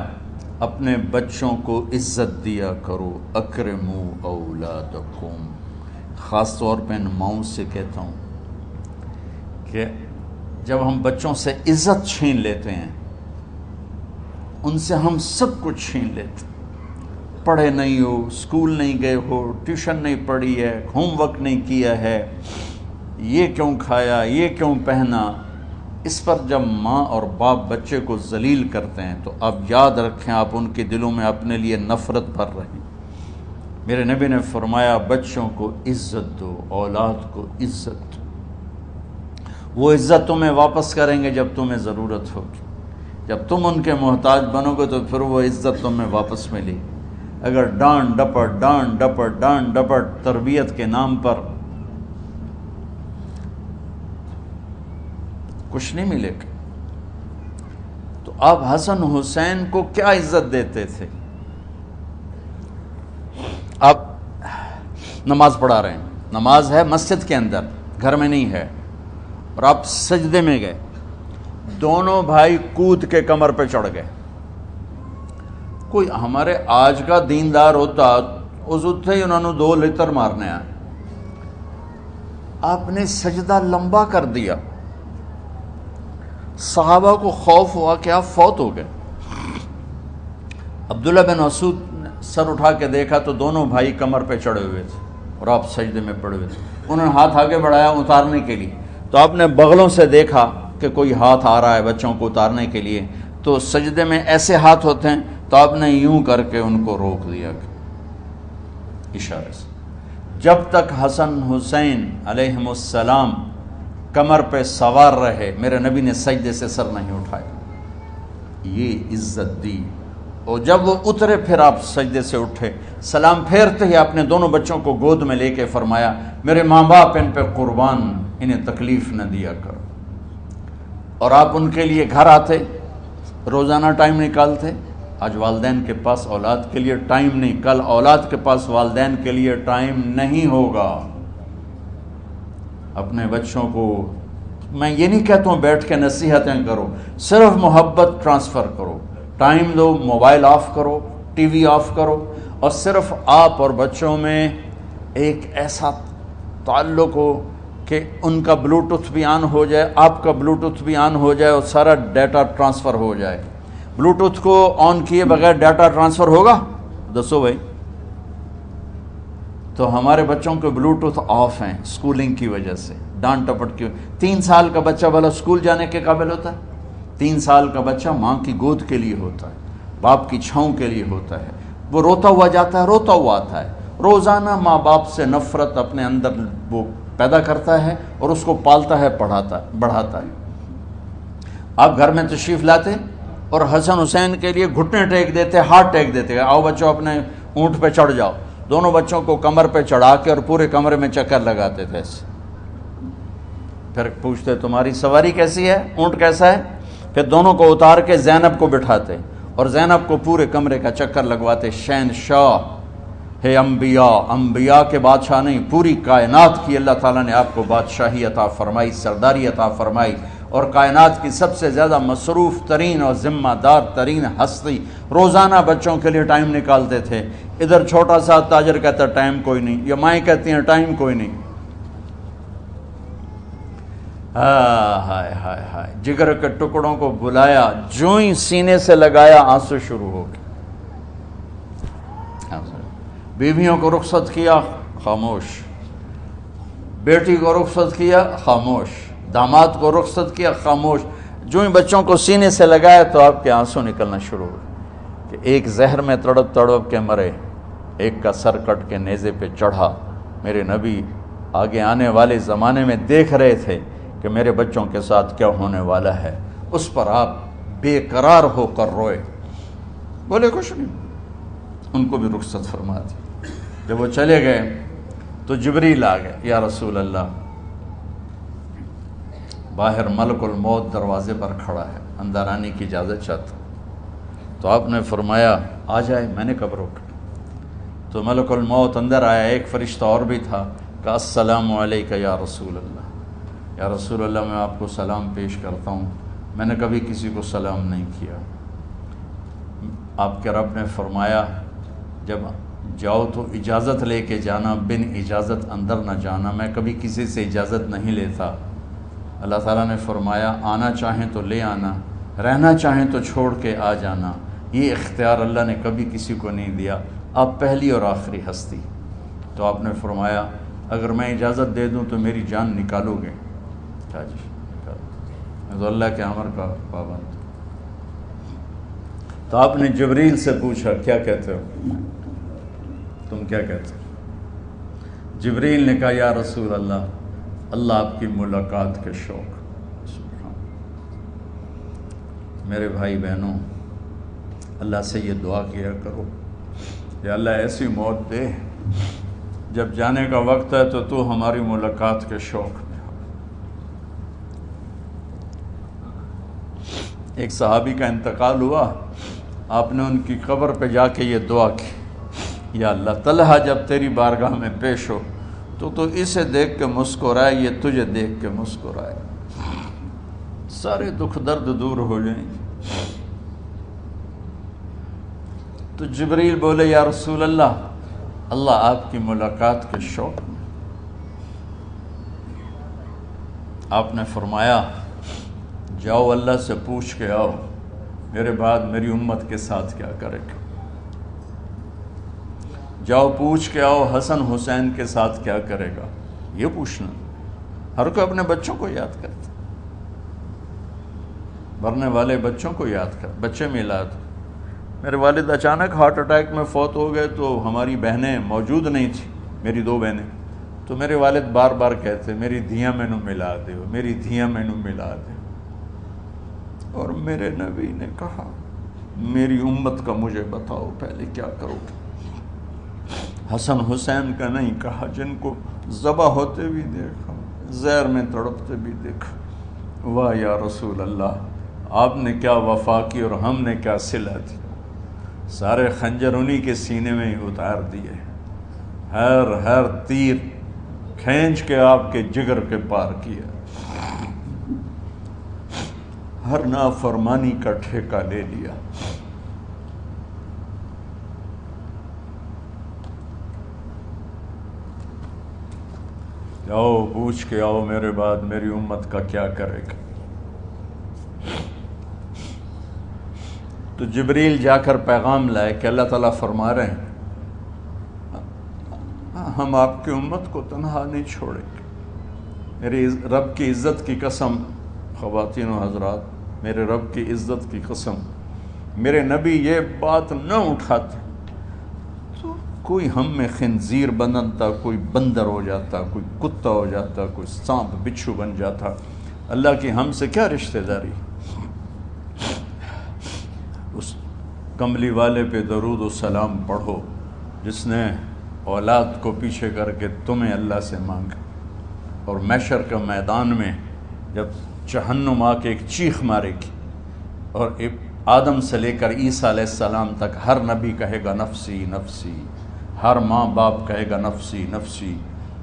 اپنے بچوں کو عزت دیا کرو، اکرموا اولادکم۔ خاص طور پہ ان ماؤں سے کہتا ہوں کہ جب ہم بچوں سے عزت چھین لیتے ہیں، ان سے ہم سب کچھ چھین لیتے ہیں۔ پڑھے نہیں ہو، اسکول نہیں گئے ہو، ٹیوشن نہیں پڑھی ہے، ہوم ورک نہیں کیا ہے، یہ کیوں کھایا، یہ کیوں پہنا، اس پر جب ماں اور باپ بچے کو ذلیل کرتے ہیں تو اب یاد رکھیں آپ ان کے دلوں میں اپنے لیے نفرت بھر رہے ہیں۔ میرے نبی نے فرمایا بچوں کو عزت دو، اولاد کو عزت دو۔ وہ عزت تمہیں واپس کریں گے جب تمہیں ضرورت ہوگی، جب تم ان کے محتاج بنو گے تو پھر وہ عزت تمہیں واپس ملے گی۔ اگر ڈانٹ ڈپٹ تربیت کے نام پر کچھ نہیں ملے گا۔ تو آپ حسن حسین کو کیا عزت دیتے تھے؟ آپ نماز پڑھا رہے ہیں، نماز ہے مسجد کے اندر، گھر میں نہیں ہے، اور آپ سجدے میں گئے، دونوں بھائی کود کے کمر پہ چڑھ گئے۔ کوئی ہمارے آج کا دیندار ہوتا اس اٹھے ہی انہوں نے 2 لتر مارنے آئے، آپ نے سجدہ لمبا کر دیا۔ صحابہ کو خوف ہوا کہ آپ فوت ہو گئے۔ عبداللہ بن مسعود نے سر اٹھا کے دیکھا تو دونوں بھائی کمر پہ چڑھے ہوئے تھے اور آپ سجدے میں پڑے ہوئے تھے۔ انہوں نے ہاتھ آگے بڑھایا اتارنے کے لیے، تو آپ نے بغلوں سے دیکھا کہ کوئی ہاتھ آ رہا ہے بچوں کو اتارنے کے لیے، تو سجدے میں ایسے ہاتھ ہوتے ہیں، تو آپ نے یوں کر کے ان کو روک دیا اشارے سے۔ جب تک حسن حسین علیہم السلام کمر پہ سوار رہے میرے نبی نے سجدے سے سر نہیں اٹھایا، یہ عزت دی۔ اور جب وہ اترے پھر آپ سجدے سے اٹھے، سلام پھیرتے ہی اپنے دونوں بچوں کو گود میں لے کے فرمایا میرے ماں باپ ان پہ قربان، انہیں تکلیف نہ دیا کرو۔ اور آپ ان کے لیے گھر آتے، روزانہ ٹائم نکالتے۔ آج والدین کے پاس اولاد کے لیے ٹائم نہیں، کل اولاد کے پاس والدین کے لیے ٹائم نہیں ہوگا۔ اپنے بچوں کو میں یہ نہیں کہتا ہوں بیٹھ کے نصیحتیں کرو، صرف محبت ٹرانسفر کرو، ٹائم دو، موبائل آف کرو، ٹی وی آف کرو، اور صرف آپ اور بچوں میں ایک ایسا تعلق ہو کہ ان کا بلوٹوتھ بھی آن ہو جائے، آپ کا بلوٹوتھ بھی آن ہو جائے، اور سارا ڈیٹا ٹرانسفر ہو جائے۔ بلوٹوتھ کو آن کیے بغیر ڈیٹا ٹرانسفر ہوگا؟ دسو بھائی۔ تو ہمارے بچوں کے بلوٹوتھ آف ہیں سکولنگ کی وجہ سے، ڈانٹ ٹپٹ کی۔ 3 سال کا بچہ بھلا سکول جانے کے قابل ہوتا ہے؟ 3 سال کا بچہ ماں کی گود کے لیے ہوتا ہے، باپ کی چھاؤں کے لیے ہوتا ہے، وہ روتا ہوا جاتا ہے، روتا ہوا آتا ہے، روزانہ ماں باپ سے نفرت اپنے اندر وہ پیدا کرتا ہے اور اس کو پالتا ہے، بڑھاتا ہے۔ آپ گھر میں تشریف لاتے اور حسن حسین کے لیے گھٹنے ٹیک دیتے، ہاتھ ٹیک دیتے، آؤ بچوں اپنے اونٹ پہ چڑھ جاؤ، دونوں بچوں کو کمر پہ چڑھا کے اور پورے کمرے میں چکر لگاتے تھے ایسے۔ پھر پوچھتے تمہاری سواری کیسی ہے، اونٹ کیسا ہے؟ پھر دونوں کو اتار کے زینب کو بٹھاتے اور زینب کو پورے کمرے کا چکر لگواتے۔ شہنشاہ ہے انبیاء، انبیاء کے بادشاہ نہیں، پوری کائنات کی اللہ تعالیٰ نے آپ کو بادشاہی عطا فرمائی، سرداری عطا فرمائی، اور کائنات کی سب سے زیادہ مصروف ترین اور ذمہ دار ترین ہستی روزانہ بچوں کے لیے ٹائم نکالتے تھے۔ ادھر چھوٹا سا تاجر کہتا ہے ٹائم کوئی نہیں، یا مائیں کہتی ہیں ٹائم کوئی نہیں۔ ہائے ہائے ہائے، جگر کے ٹکڑوں کو بلایا، جو ہی سینے سے لگایا آنسو شروع ہو گئے۔ بیویوں کو رخصت کیا، خاموش۔ بیٹی کو رخصت کیا، خاموش۔ داماد کو رخصت کیا، خاموش۔ جو ہی بچوں کو سینے سے لگایا تو آپ کے آنسو نکلنا شروع ہو کہ ایک زہر میں تڑپ تڑپ کے مرے، ایک کا سر کٹ کے نیزے پہ چڑھا۔ میرے نبی آگے آنے والے زمانے میں دیکھ رہے تھے کہ میرے بچوں کے ساتھ کیا ہونے والا ہے، اس پر آپ بے قرار ہو کر روئے، بولے کچھ نہیں، ان کو بھی رخصت فرما دی۔ جب وہ چلے گئے تو جبریل آ گئے، یا رسول اللہ، باہر ملک الموت دروازے پر کھڑا ہے، اندر آنے کی اجازت چاہتا۔ تو آپ نے فرمایا آ جائے، میں نے کب روکا؟ تو ملک الموت اندر آیا، ایک فرشتہ اور بھی تھا، کہا السلام علیکہ یا رسول اللہ، یا رسول اللہ میں آپ کو سلام پیش کرتا ہوں، میں نے کبھی کسی کو سلام نہیں کیا۔ آپ کے رب نے فرمایا جب جاؤ تو اجازت لے کے جانا، بن اجازت اندر نہ جانا، میں کبھی کسی سے اجازت نہیں لیتا۔ اللہ تعالیٰ نے فرمایا آنا چاہیں تو لے آنا، رہنا چاہیں تو چھوڑ کے آ جانا، یہ اختیار اللہ نے کبھی کسی کو نہیں دیا، آپ پہلی اور آخری ہستی۔ تو آپ نے فرمایا اگر میں اجازت دے دوں تو میری جان نکالو گے؟ کہا جی نکالو، میں تو اللہ کے امر کا پابند۔ تو آپ نے جبریل سے پوچھا کیا کہتے ہو، تم کیا کہتے ہو؟ جبریل نے کہا یا رسول اللہ، اللہ آپ کی ملاقات کے شوق۔ میرے بھائی بہنوں، اللہ سے یہ دعا کیا کرو یا اللہ ایسی موت دے جب جانے کا وقت ہے تو ہماری ملاقات کے شوق میں ہو۔ ایک صحابی کا انتقال ہوا، آپ نے ان کی قبر پہ جا کے یہ دعا کی، یا اللہ طلحہ جب تیری بارگاہ میں پیش ہو تو اسے دیکھ کے مسکرائے، یہ تجھے دیکھ کے مسکرائے، سارے دکھ درد دور ہو جائیں گے۔ تو جبریل بولے یا رسول اللہ، اللہ آپ کی ملاقات کے شوق میں۔ آپ نے فرمایا جاؤ اللہ سے پوچھ کے آؤ میرے بعد میری امت کے ساتھ کیا کرے گا، جاؤ پوچھ کے آؤ حسن حسین کے ساتھ کیا کرے گا۔ یہ پوچھنا، ہر کوئی اپنے بچوں کو یاد کرتا، مرنے والے بچوں کو یاد کر، بچے میلاد۔ میرے والد اچانک ہارٹ اٹیک میں فوت ہو گئے تو ہماری بہنیں موجود نہیں تھیں، میری 2 بہنیں، تو میرے والد بار بار کہتے میری دھیاں مینوں ملا دیو، میری دھیاں مینوں ملا دیو۔ اور میرے نبی نے کہا میری امت کا مجھے بتاؤ پہلے کیا کرو گے۔ حسن حسین کا نہیں کہا، جن کو ذبح ہوتے بھی دیکھا، زہر میں تڑپتے بھی دیکھا، واہ یا رسول اللہ، آپ نے کیا وفا کی اور ہم نے کیا صلہ دی، سارے خنجر انہی کے سینے میں ہی اتار دیے، ہر تیر کھینچ کے آپ کے جگر کے پار کیا، ہر نافرمانی کا ٹھیکہ لے لیا۔ جاؤ پوچھ کے آؤ میرے بعد میری امت کا کیا کرے گا۔ تو جبریل جا کر پیغام لائے کہ اللہ تعالیٰ فرما رہے ہیں ہم آپ کی امت کو تنہا نہیں چھوڑیں گے۔ میرے رب کی عزت کی قسم، خواتین و حضرات، میرے رب کی عزت کی قسم، میرے نبی یہ بات نہ اٹھاتے تو کوئی ہم میں خنزیر بنتا، کوئی بندر ہو جاتا، کوئی کتا ہو جاتا، کوئی سانپ بچھو بن جاتا۔ اللہ کی ہم سے کیا رشتہ داری؟ اس کملی والے پہ درود و سلام پڑھو جس نے اولاد کو پیچھے کر کے تمہیں اللہ سے مانگا، اور محشر کا میدان میں جب جہنم آ کے ایک چیخ مارے گی اور آدم سے لے کر عیسیٰ علیہ السلام تک ہر نبی کہے گا نفسی نفسی، ہر ماں باپ کہے گا نفسی نفسی،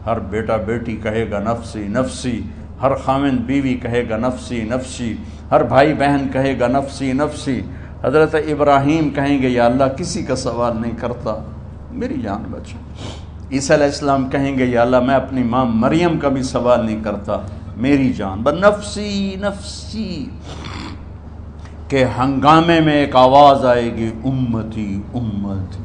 ہر بیٹا بیٹی کہے گا نفسی نفسی، ہر خاوند بیوی کہے گا نفسی نفسی، ہر بھائی بہن کہے گا نفسی نفسی۔ حضرت ابراہیم کہیں گے یا اللہ کسی کا سوال نہیں کرتا، میری جان بچا۔ عیسیٰ علیہ السلام کہیں گے یا اللہ میں اپنی ماں مریم کا بھی سوال نہیں کرتا، میری جان بس نفسی نفسی کے ہنگامے میں ایک آواز آئے گی امتی امتی۔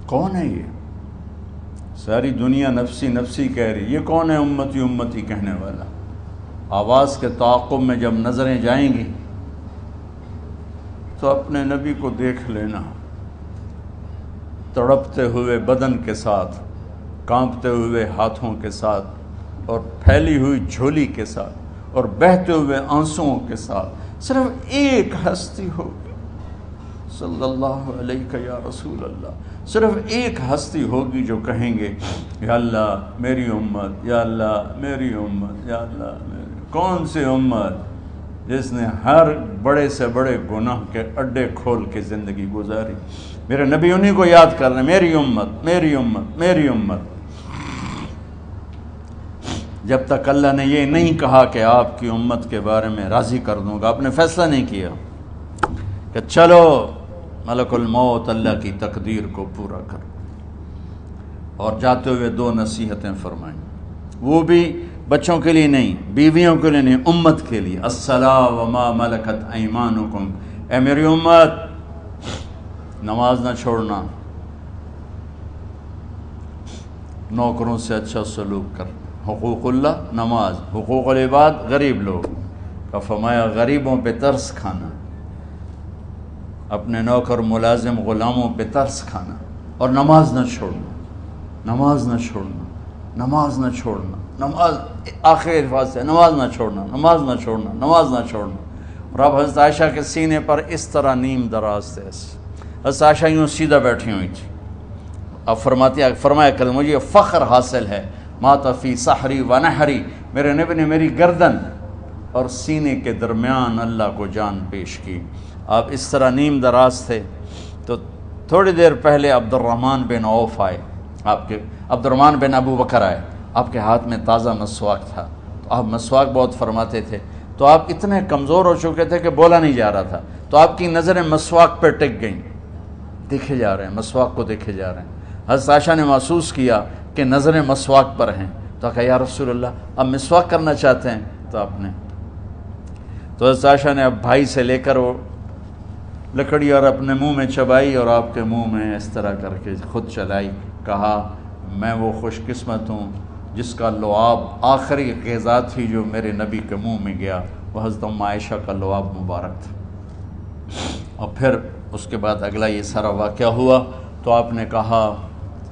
کون ہے یہ؟ ساری دنیا نفسی نفسی کہہ رہی، یہ کون ہے امتی امتی کہنے والا؟ آواز کے تعاقب میں جب نظریں جائیں گی تو اپنے نبی کو دیکھ لینا، تڑپتے ہوئے بدن کے ساتھ، کانپتے ہوئے ہاتھوں کے ساتھ، اور پھیلی ہوئی جھولی کے ساتھ، اور بہتے ہوئے آنسوؤں کے ساتھ۔ صرف ایک ہستی ہوگی، صلی اللہ علیہ یا رسول اللہ، صرف ایک ہستی ہوگی جو کہیں گے یا اللہ میری امت، یا اللہ میری امت، یا اللہ میری۔ کون سی امت؟ جس نے ہر بڑے سے بڑے گناہ کے اڈے کھول کے زندگی گزاری۔ میرے نبی انہی کو یاد کر رہے ہیں، میری امت میری امت میری امت۔ جب تک اللہ نے یہ نہیں کہا کہ آپ کی امت کے بارے میں راضی کر دوں گا، آپ نے فیصلہ نہیں کیا کہ چلو ملک الموت اللہ کی تقدیر کو پورا کر، اور جاتے ہوئے دو نصیحتیں فرمائیں، وہ بھی بچوں کے لیے نہیں، بیویوں کے لیے نہیں، امت کے لیے۔ الصلاۃ وما ملکت ایمانکم، اے میری امت نماز نہ چھوڑنا، نوکروں سے اچھا سلوک کر، حقوق اللہ نماز، حقوق العباد غریب لوگ کا فرمایا غریبوں پہ ترس کھانا، اپنے نوکر ملازم غلاموں پہ ترس کھانا، اور نماز نہ چھوڑنا، نماز نہ چھوڑنا، نماز نہ چھوڑنا، نماز آخر الفاظ سے نماز نہ چھوڑنا، نماز نہ چھوڑنا، نماز نہ چھوڑنا۔ اور اب حضرت عائشہ کے سینے پر اس طرح نیم دراز تھے، حضرت عائشہ یوں سیدھا بیٹھی ہوئی تھی۔ اب فرمایا کہ مجھے فخر حاصل ہے، مات فی سحری و نحری، میرے نبی نے میری گردن اور سینے کے درمیان اللہ کو جان پیش کی۔ آپ اس طرح نیم دراز تھے تو تھوڑی دیر پہلے عبد الرحمن بن عوف آئے، آپ کے عبد الرحمن بن ابو بکر آئے، آپ کے ہاتھ میں تازہ مسواک تھا، تو آپ مسواک بہت فرماتے تھے، تو آپ اتنے کمزور ہو چکے تھے کہ بولا نہیں جا رہا تھا، تو آپ کی نظریں مسواک پہ ٹک گئیں، دیکھے جا رہے ہیں، مسواک کو دیکھے جا رہے ہیں۔ حضرت عائشہ نے محسوس کیا کہ نظریں مسواک پر ہیں، تو کہا یا رسول اللہ اب مسواک کرنا چاہتے ہیں، تو آپ نے تو حضرت عائشہ نے اب بھائی سے لے کر وہ لکڑی اور اپنے منہ میں چبائی، اور آپ کے منہ میں اس طرح کر کے خود چلائی، کہا میں وہ خوش قسمت ہوں جس کا لعاب آخری غذا تھی جو میرے نبی کے منہ میں گیا، وہ حضرت ام عائشہ کا لعاب مبارک تھا۔ اور پھر اس کے بعد اگلا یہ سارا واقعہ ہوا، تو آپ نے کہا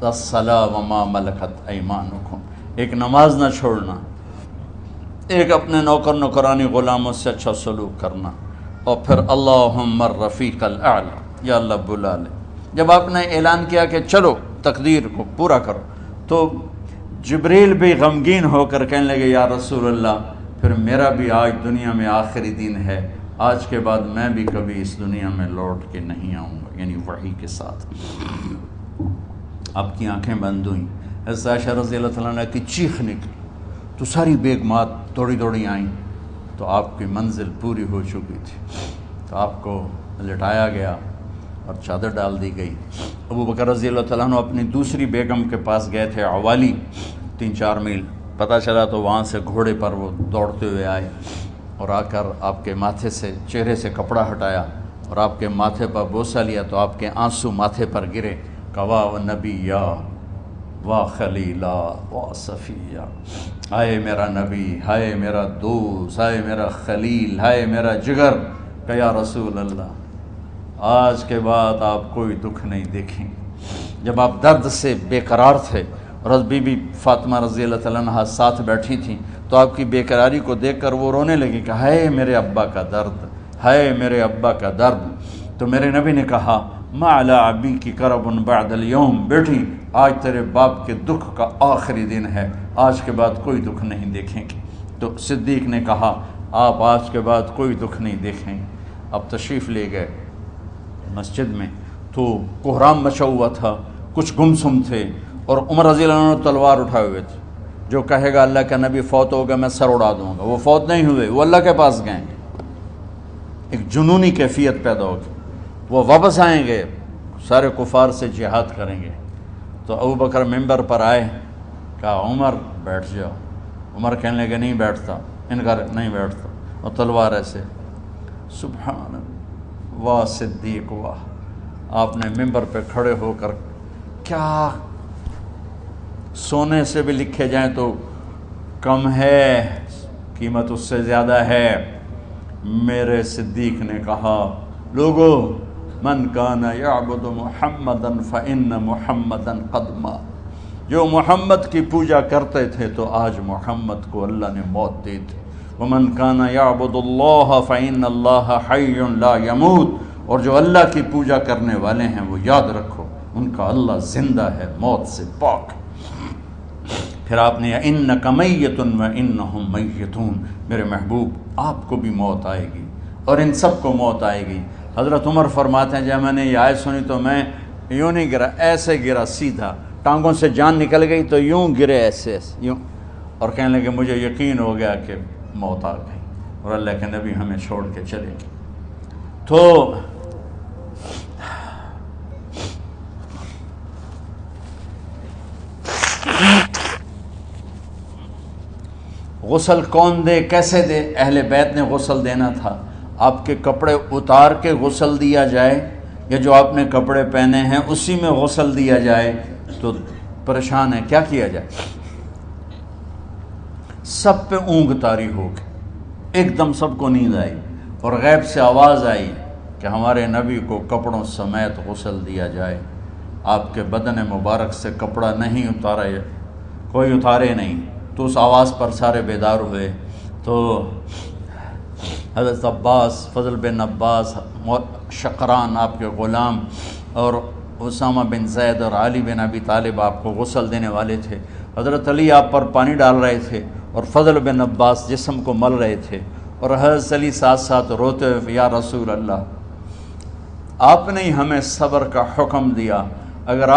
الصلاۃ وما ملکت ایمانکم، ایک نماز نہ چھوڑنا، ایک اپنے نوکر نوکرانی غلاموں سے اچھا سلوک کرنا، اور پھر اللہم الرفیق الاعلی، یا اللہ بلا لے۔ جب آپ نے اعلان کیا کہ چلو تقدیر کو پورا کرو، تو جبریل بھی غمگین ہو کر کہنے لگے یا رسول اللہ پھر میرا بھی آج دنیا میں آخری دن ہے، آج کے بعد میں بھی کبھی اس دنیا میں لوٹ کے نہیں آؤں گا، یعنی وحی کے ساتھ۔ آپ کی آنکھیں بند ہوئیں، حضرت عائشہ رضی اللہ تعالیٰ عنہ کی چیخ نکلی تو ساری بیگمات دوڑی دوڑی آئیں، تو آپ کی منزل پوری ہو چکی تھی، تو آپ کو لٹایا گیا اور چادر ڈال دی گئی۔ ابو بکر رضی اللہ تعالیٰ عنہ اپنی دوسری بیگم کے پاس گئے تھے عوالی، 3-4 میل پتہ چلا، تو وہاں سے گھوڑے پر وہ دوڑتے ہوئے آئے اور آ کر آپ کے ماتھے سے چہرے سے کپڑا ہٹایا اور آپ کے ماتھے پر بوسہ لیا، تو آپ کے آنسو ماتھے پر گرے، کوا و نبیہ وا خلیلا وا صفیہ، ہائے میرا نبی، ہائے میرا دوست، ہائے میرا خلیل، ہائے میرا جگر، کہ یا رسول اللہ آج کے بعد آپ کوئی دکھ نہیں دیکھیں گے۔ جب آپ درد سے بے قرار تھے اور بی بی فاطمہ رضی اللہ تعالیٰ عنہ ساتھ بیٹھی تھیں، تو آپ کی بے قراری کو دیکھ کر وہ رونے لگی کہ ہائے میرے ابا کا درد، ہائے میرے ابا کا درد۔ تو میرے نبی نے کہا ما علی ابی کی کرب بعد اليوم، بیٹی آج تیرے باپ کے دکھ کا آخری دن ہے، آج کے بعد کوئی دکھ نہیں دیکھیں گے۔ تو صدیق نے کہا آپ آج کے بعد کوئی دکھ نہیں دیکھیں گے۔ اب تشریف لے گئے مسجد میں، تو کوہرام مچا ہوا تھا، کچھ گمسم تھے، اور عمر رضی اللہ عنہ تلوار اٹھائے ہوئے تھے، جو کہے گا اللہ کا نبی فوت ہوگا میں سر اڑا دوں گا، وہ فوت نہیں ہوئے، وہ اللہ کے پاس گئے، ایک جنونی کیفیت پیدا ہوگی، وہ واپس آئیں گے، سارے کفار سے جہاد کریں گے۔ تو ابو بکر ممبر پر آئے، کہا عمر بیٹھ جاؤ، عمر کہنے لگے نہیں بیٹھتا، انکار نہیں بیٹھتا، اور تلوار ایسے، سبحان اللہ، واہ صدیق واہ۔ آپ نے ممبر پہ کھڑے ہو کر، کیا سونے سے بھی لکھے جائیں تو کم ہے، قیمت اس سے زیادہ ہے۔ میرے صدیق نے کہا لوگو من کان یعبد محمدا فإن محمدا قد مات، جو محمد کی پوجا کرتے تھے تو آج محمد کو اللہ نے موت دی تھی۔ ومن کان یعبد اللہ فإن اللہ حی لا یموت، اور جو اللہ کی پوجا کرنے والے ہیں وہ یاد رکھو ان کا اللہ زندہ ہے، موت سے پاک۔ پھر آپ نے انک میت وانہم میتون، میرے محبوب آپ کو بھی موت آئے گی اور ان سب کو موت آئے گی۔ حضرت عمر فرماتے ہیں جب میں نے یہ آیت سنی تو میں یوں نہیں گرا، ایسے گرا سیدھا، ٹانگوں سے جان نکل گئی تو یوں گرے ایسے یوں، اور کہنے لگے مجھے یقین ہو گیا کہ موت آ گئی اور اللہ کے نبی ہمیں چھوڑ کے چلے گئے۔ تو غسل کون دے، کیسے دے؟ اہل بیت نے غسل دینا تھا۔ آپ کے کپڑے اتار کے غسل دیا جائے یا جو آپ نے کپڑے پہنے ہیں اسی میں غسل دیا جائے؟ تو پریشان ہے، کیا کیا جائے؟ سب پہ اونگ طاری ہو گئی، ایک دم سب کو نیند آئی اور غیب سے آواز آئی کہ ہمارے نبی کو کپڑوں سمیت غسل دیا جائے۔ آپ کے بدن مبارک سے کپڑا نہیں اتارا، کوئی اتارے نہیں۔ تو اس آواز پر سارے بیدار ہوئے۔ تو حضرت عباس، فضل بن عباس، شقران آپ کے غلام، اور اسامہ بن زید اور علی بن ابی طالب آپ کو غسل دینے والے تھے۔ حضرت علی آپ پر پانی ڈال رہے تھے اور فضل بن عباس جسم کو مل رہے تھے، اور حضرت علی ساتھ ساتھ روتے ہوئے یا رسول اللہ آپ نے ہی ہمیں صبر کا حکم دیا، اگر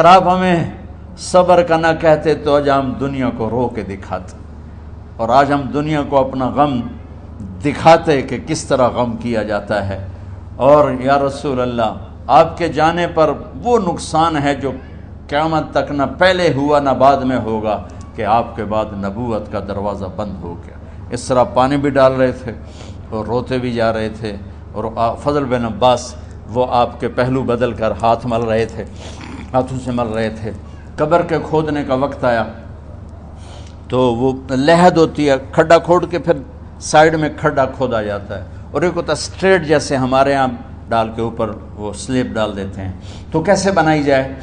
آپ ہمیں صبر کا نہ کہتے تو آج ہم دنیا کو رو کے دکھاتے، اور آج ہم دنیا کو اپنا غم دکھاتے کہ کس طرح غم کیا جاتا ہے۔ اور یا رسول اللہ آپ کے جانے پر وہ نقصان ہے جو قیامت تک نہ پہلے ہوا نہ بعد میں ہوگا، کہ آپ کے بعد نبوت کا دروازہ بند ہو گیا۔ اس طرح پانی بھی ڈال رہے تھے اور روتے بھی جا رہے تھے، اور فضل بن عباس وہ آپ کے پہلو بدل کر ہاتھ مل رہے تھے، ہاتھوں سے مل رہے تھے۔ قبر کے کھودنے کا وقت آیا تو وہ لحد ہوتی ہے، کھڈا کھود کے پھر سائیڈ میں کھڈا کھودا جاتا ہے، اور ایک ہوتا اسٹریٹ جیسے ہمارے ہاں ڈال کے اوپر وہ سلیب ڈال دیتے ہیں۔ تو کیسے بنائی جائے؟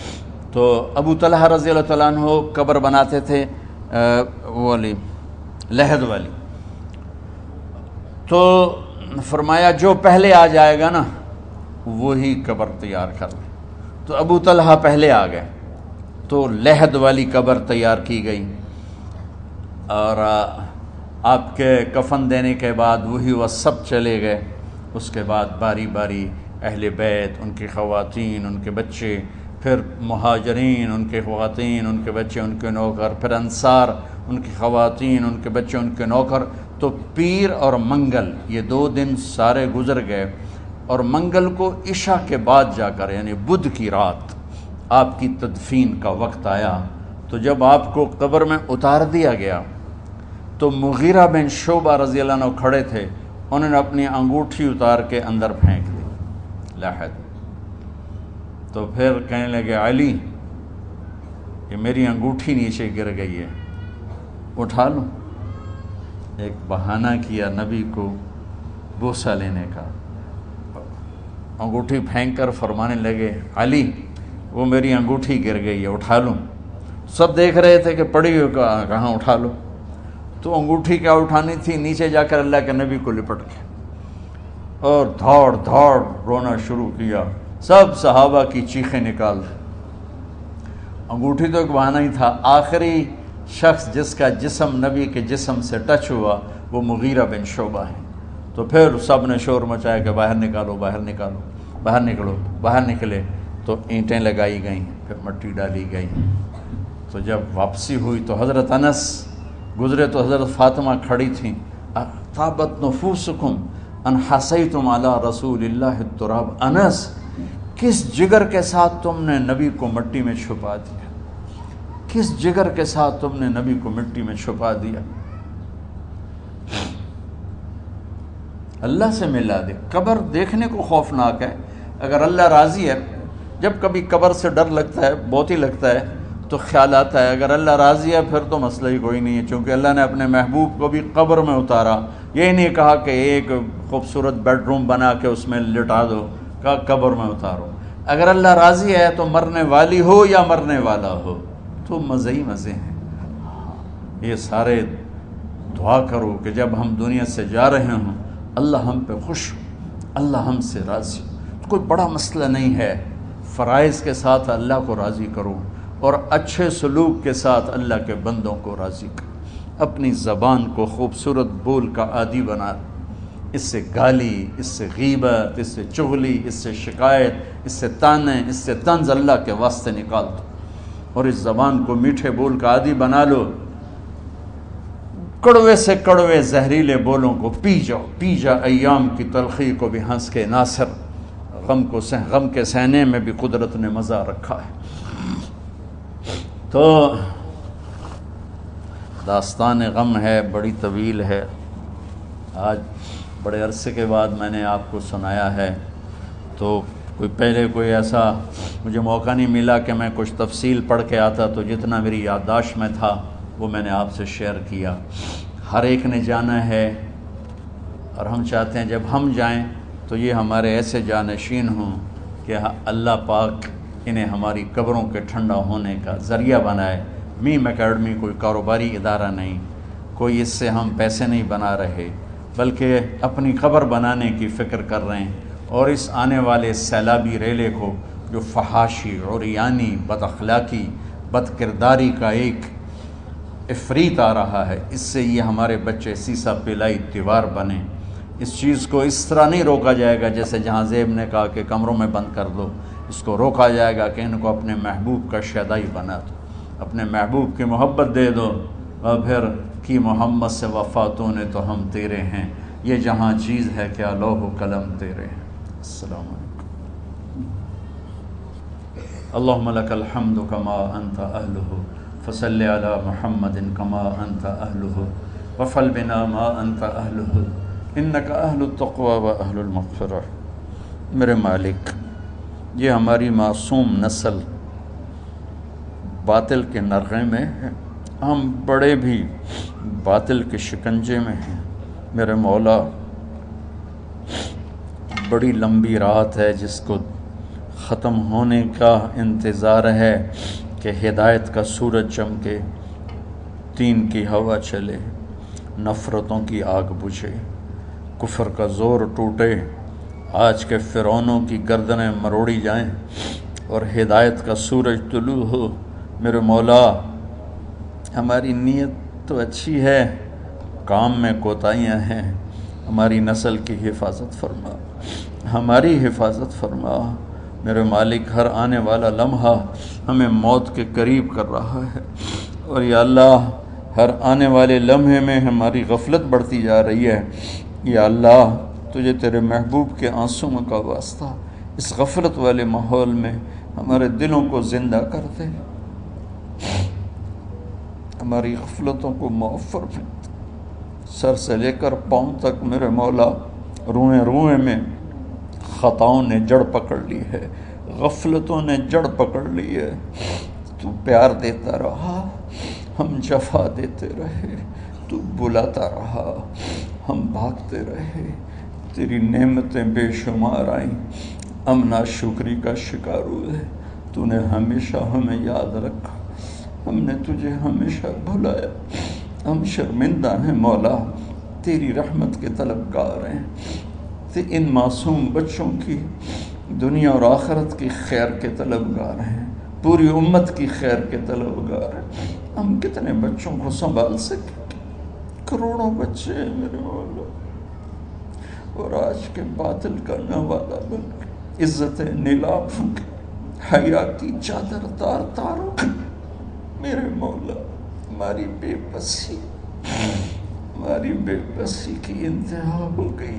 تو ابو طلحہ رضی اللہ تعالیٰ عنہ قبر بناتے تھے وہ والی لحد والی، تو فرمایا جو پہلے آ جائے گا نا وہی قبر تیار کر لے۔ تو ابو طلحہ پہلے آ گئے، تو لحد والی قبر تیار کی گئی، اور آپ کے کفن دینے کے بعد وہی وہ سب چلے گئے۔ اس کے بعد باری باری اہل بیت، ان کی خواتین، ان کے بچے، پھر مہاجرین، ان کے خواتین، ان کے بچے، ان کے نوکر، پھر انصار، ان کی خواتین، ان کے بچے، ان کے نوکر۔ تو پیر اور منگل یہ 2 دن سارے گزر گئے، اور منگل کو عشاء کے بعد جا کر یعنی بدھ کی رات آپ کی تدفین کا وقت آیا۔ تو جب آپ کو قبر میں اتار دیا گیا تو مغیرہ بن شعبہ رضی اللہ عنہ کھڑے تھے، انہوں نے اپنی انگوٹھی اتار کے اندر پھینک دی لحد۔ تو پھر کہنے لگے علی یہ میری انگوٹھی نیچے گر گئی ہے، اٹھا لوں۔ ایک بہانہ کیا نبی کو بوسہ لینے کا، انگوٹھی پھینک کر فرمانے لگے علی وہ میری انگوٹھی گر گئی ہے، اٹھا لوں۔ سب دیکھ رہے تھے کہ پڑی ہو کہاں، اٹھا لو۔ تو انگوٹھی کیا اٹھانی تھی، نیچے جا کر اللہ کے نبی کو لپٹ کے اور دھاڑ دھاڑ رونا شروع کیا۔ سب صحابہ کی چیخیں نکال دی۔ انگوٹھی تو ایک بہانہ ہی تھا، آخری شخص جس کا جسم نبی کے جسم سے ٹچ ہوا وہ مغیرہ بن شعبہ ہے۔ تو پھر سب نے شور مچایا کہ باہر نکالو، باہر نکالو، باہر نکلو، باہر نکلے۔ تو اینٹیں لگائی گئیں، پھر مٹی ڈالی گئی۔ تو جب واپسی ہوئی تو حضرت انس گزرے تو حضرت فاطمہ کھڑی تھیں، طابت نفوسکم ان حسیتم علی رسول اللہ التراب۔ انس کس جگر کے ساتھ تم نے نبی کو مٹی میں چھپا دیا، کس جگر کے ساتھ تم نے نبی کو مٹی میں چھپا دیا۔ اللہ سے ملا دے۔ قبر دیکھنے کو خوفناک ہے، اگر اللہ راضی ہے، جب کبھی قبر سے ڈر لگتا ہے، بہت ہی لگتا ہے، تو خیال آتا ہے اگر اللہ راضی ہے پھر تو مسئلہ ہی کوئی نہیں ہے، چونکہ اللہ نے اپنے محبوب کو بھی قبر میں اتارا۔ یہ نہیں کہا کہ ایک خوبصورت بیڈ روم بنا کے اس میں لٹا دو، کہا قبر میں اتارو۔ اگر اللہ راضی ہے تو مرنے والی ہو یا مرنے والا ہو تو مزے ہی مزے ہیں۔ یہ سارے دعا کرو کہ جب ہم دنیا سے جا رہے ہوں اللہ ہم پہ خوش ہو، اللہ ہم سے راضی ہو۔ کوئی بڑا مسئلہ نہیں ہے، فرائض کے ساتھ اللہ کو راضی کرو اور اچھے سلوک کے ساتھ اللہ کے بندوں کو راضی کرو۔ اپنی زبان کو خوبصورت بول کا عادی بنا، اس سے گالی، اس سے غیبت، اس سے چغلی، اس سے شکایت، اس سے تانے، اس سے طنز اللہ کے واسطے نکال دو، اور اس زبان کو میٹھے بول کا عادی بنا لو۔ کڑوے سے کڑوے زہریلے بولوں کو پی جاؤ، پی جا ایام کی تلخی کو بھی ہنس کے ناصر، غم کے سہنے میں بھی قدرت نے مزہ رکھا ہے۔ تو داستان غم ہے، بڑی طویل ہے، آج بڑے عرصے کے بعد میں نے آپ کو سنایا ہے، تو پہلے کوئی ایسا مجھے موقع نہیں ملا کہ میں کچھ تفصیل پڑھ کے آتا، تو جتنا میری یادداشت میں تھا وہ میں نے آپ سے شیئر کیا۔ ہر ایک نے جانا ہے، اور ہم چاہتے ہیں جب ہم جائیں تو یہ ہمارے ایسے جانشین ہوں کہ اللہ پاک انہیں ہماری قبروں کے ٹھنڈا ہونے کا ذریعہ بنائے۔ میم اکیڈمی کوئی کاروباری ادارہ نہیں، کوئی اس سے ہم پیسے نہیں بنا رہے، بلکہ اپنی قبر بنانے کی فکر کر رہے ہیں، اور اس آنے والے سیلابی ریلے کو جو فحاشی، عریانی، بد اخلاقی، بد کرداری کا ایک افریت آ رہا ہے، اس سے یہ ہمارے بچے سیسا پلائی دیوار بنیں۔ اس چیز کو اس طرح نہیں روکا جائے گا جیسے جہاں زیب نے کہا کہ کمروں میں بند کر دو، اس کو روکا جائے گا کہ ان کو اپنے محبوب کا شیدائی بنا دو، اپنے محبوب کی محبت دے دو، اور پھر کی محمد سے وفاتوں نے تو ہم تیرے ہیں، یہ جہاں چیز ہے کیا لوح و قلم تیرے ہیں۔ السلام علیکم۔ اللہم لک الحمد کما انت اہلہ فصل علی محمد کما انت اہلہ وفعل بنا ما انت اہلہ انک اہل التقوی و اہل المغفرہ۔ میرے مالک، یہ ہماری معصوم نسل باطل کے نرغے میں ہے، ہم بڑے بھی باطل کے شکنجے میں ہیں۔ میرے مولا، بڑی لمبی رات ہے جس کو ختم ہونے کا انتظار ہے کہ ہدایت کا سورج چمکے، دین کی ہوا چلے، نفرتوں کی آگ بجھے، کفر کا زور ٹوٹے، آج کے فرعونوں کی گردنیں مروڑی جائیں، اور ہدایت کا سورج طلوع ہو، میرے مولا ہماری نیت تو اچھی ہے، کام میں کوتاہیاں ہیں، ہماری نسل کی حفاظت فرما، ہماری حفاظت فرما میرے مالک۔ ہر آنے والا لمحہ ہمیں موت کے قریب کر رہا ہے، اور یا اللہ ہر آنے والے لمحے میں ہماری غفلت بڑھتی جا رہی ہے۔ یا اللہ تجھے تیرے محبوب کے آنسوؤں کا واسطہ اس غفلت والے ماحول میں ہمارے دلوں کو زندہ کر دے، ہماری غفلتوں کو معاف فرما۔ سر سے لے کر پاؤں تک میرے مولا روئیں روئیں میں خطاؤں نے جڑ پکڑ لی ہے، غفلتوں نے جڑ پکڑ لی ہے۔ تو پیار دیتا رہا، ہم جفا دیتے رہے، تو بلاتا رہا، ہم بھاگتے رہے۔ تیری نعمتیں بے شمار آئیں، ہم ناشکری کا شکار ہوئے۔ تو نے ہمیشہ ہمیں یاد رکھا، ہم نے تجھے ہمیشہ بھلایا۔ ہم شرمندہ ہیں مولا، تیری رحمت کے طلبگار ہیں، ان معصوم بچوں کی دنیا اور آخرت کی خیر کے طلبگار ہیں، پوری امت کی خیر کے طلبگار ہیں۔ ہم کتنے بچوں کو سنبھال سکیں؟ کروڑوں بچے ہیں میرے مولا، اور آج کے باطل کا نوالا بن کے عزت نیلام ہوں گے، حیا کی چادر تار تار ہو گئی۔ میرے مولا ہماری بے بسی کی انتہا ہو گئی۔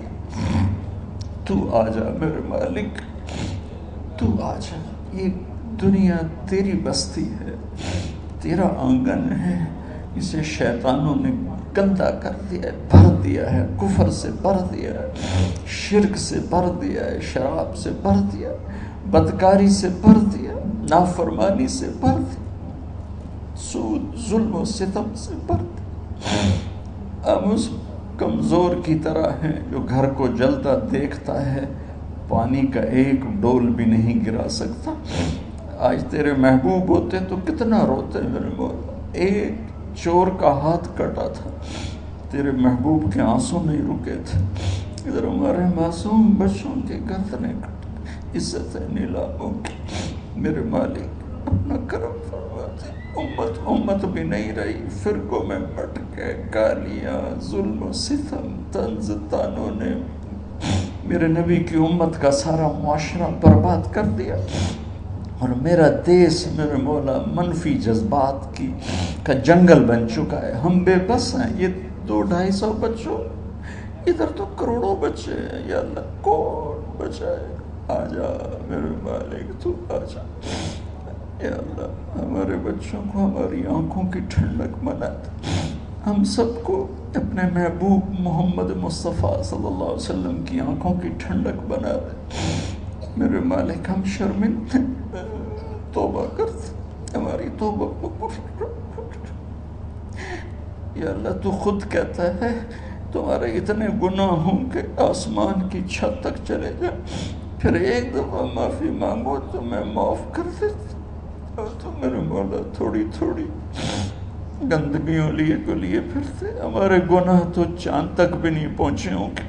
تو آ جا میرے مالک، تو آ جا۔ یہ دنیا تیری بستی ہے، تیرا آنگن ہے، اسے شیطانوں نے گندا کر دیا ہے، بھر دیا ہے، کفر سے بھر دیا ہے، شرک سے بھر دیا ہے، شراب سے بھر دیا ہے، بدکاری سے بھر دیا، نافرمانی سے بھر دیا، سود ظلم و ستم سے بھر دیا۔ ہم اس کمزور کی طرح ہیں جو گھر کو جلتا دیکھتا ہے، پانی کا ایک ڈول بھی نہیں گرا سکتا۔ آج تیرے محبوب ہوتے تو کتنا روتے میرے مولا۔ ایک چور کا ہاتھ کٹا تھا، تیرے محبوب کے آنسو نہیں رکے تھے۔ ادھر ہمارے معصوم بچوں کے گردنیں کٹ، عزت نیلاموں کی۔ میرے مالک اپنا کرم فرما دے۔ امت بھی نہیں رہی، فرقوں میں بٹ گئے، گالیاں، ظلم و ستم، طنز تانوں نے میرے نبی کی امت کا سارا معاشرہ برباد کر دیا، اور میرا دیس میرے مولا منفی جذبات کا جنگل بن چکا ہے۔ ہم بے بس ہیں۔ یہ 200-250 بچوں، ادھر تو کروڑوں بچے ہیں۔ یا اللہ کون بچائے؟ آ جا میرے مالک، تو آ جا۔ یا اللہ ہمارے بچوں کو ہماری آنکھوں کی ٹھنڈک بنا دے، ہم سب کو اپنے محبوب محمد مصطفیٰ صلی اللہ علیہ وسلم کی آنکھوں کی ٹھنڈک بنا دے۔ میرے مالک ہم شرمندہ ہیں، توبہ کرتے، ہماری توبہ قبول۔ یا اللہ تو خود کہتا ہے تمہارے اتنے گناہ ہوں کہ آسمان کی چھت تک چلے جائیں، پھر ایک دفعہ معافی مانگو تو میں معاف کر دیتا۔ اور تو میرے مولا تھوڑی تھوڑی گندگیوں لیے پھرتے، ہمارے گناہ تو چاند تک بھی نہیں پہنچے ہوں گے،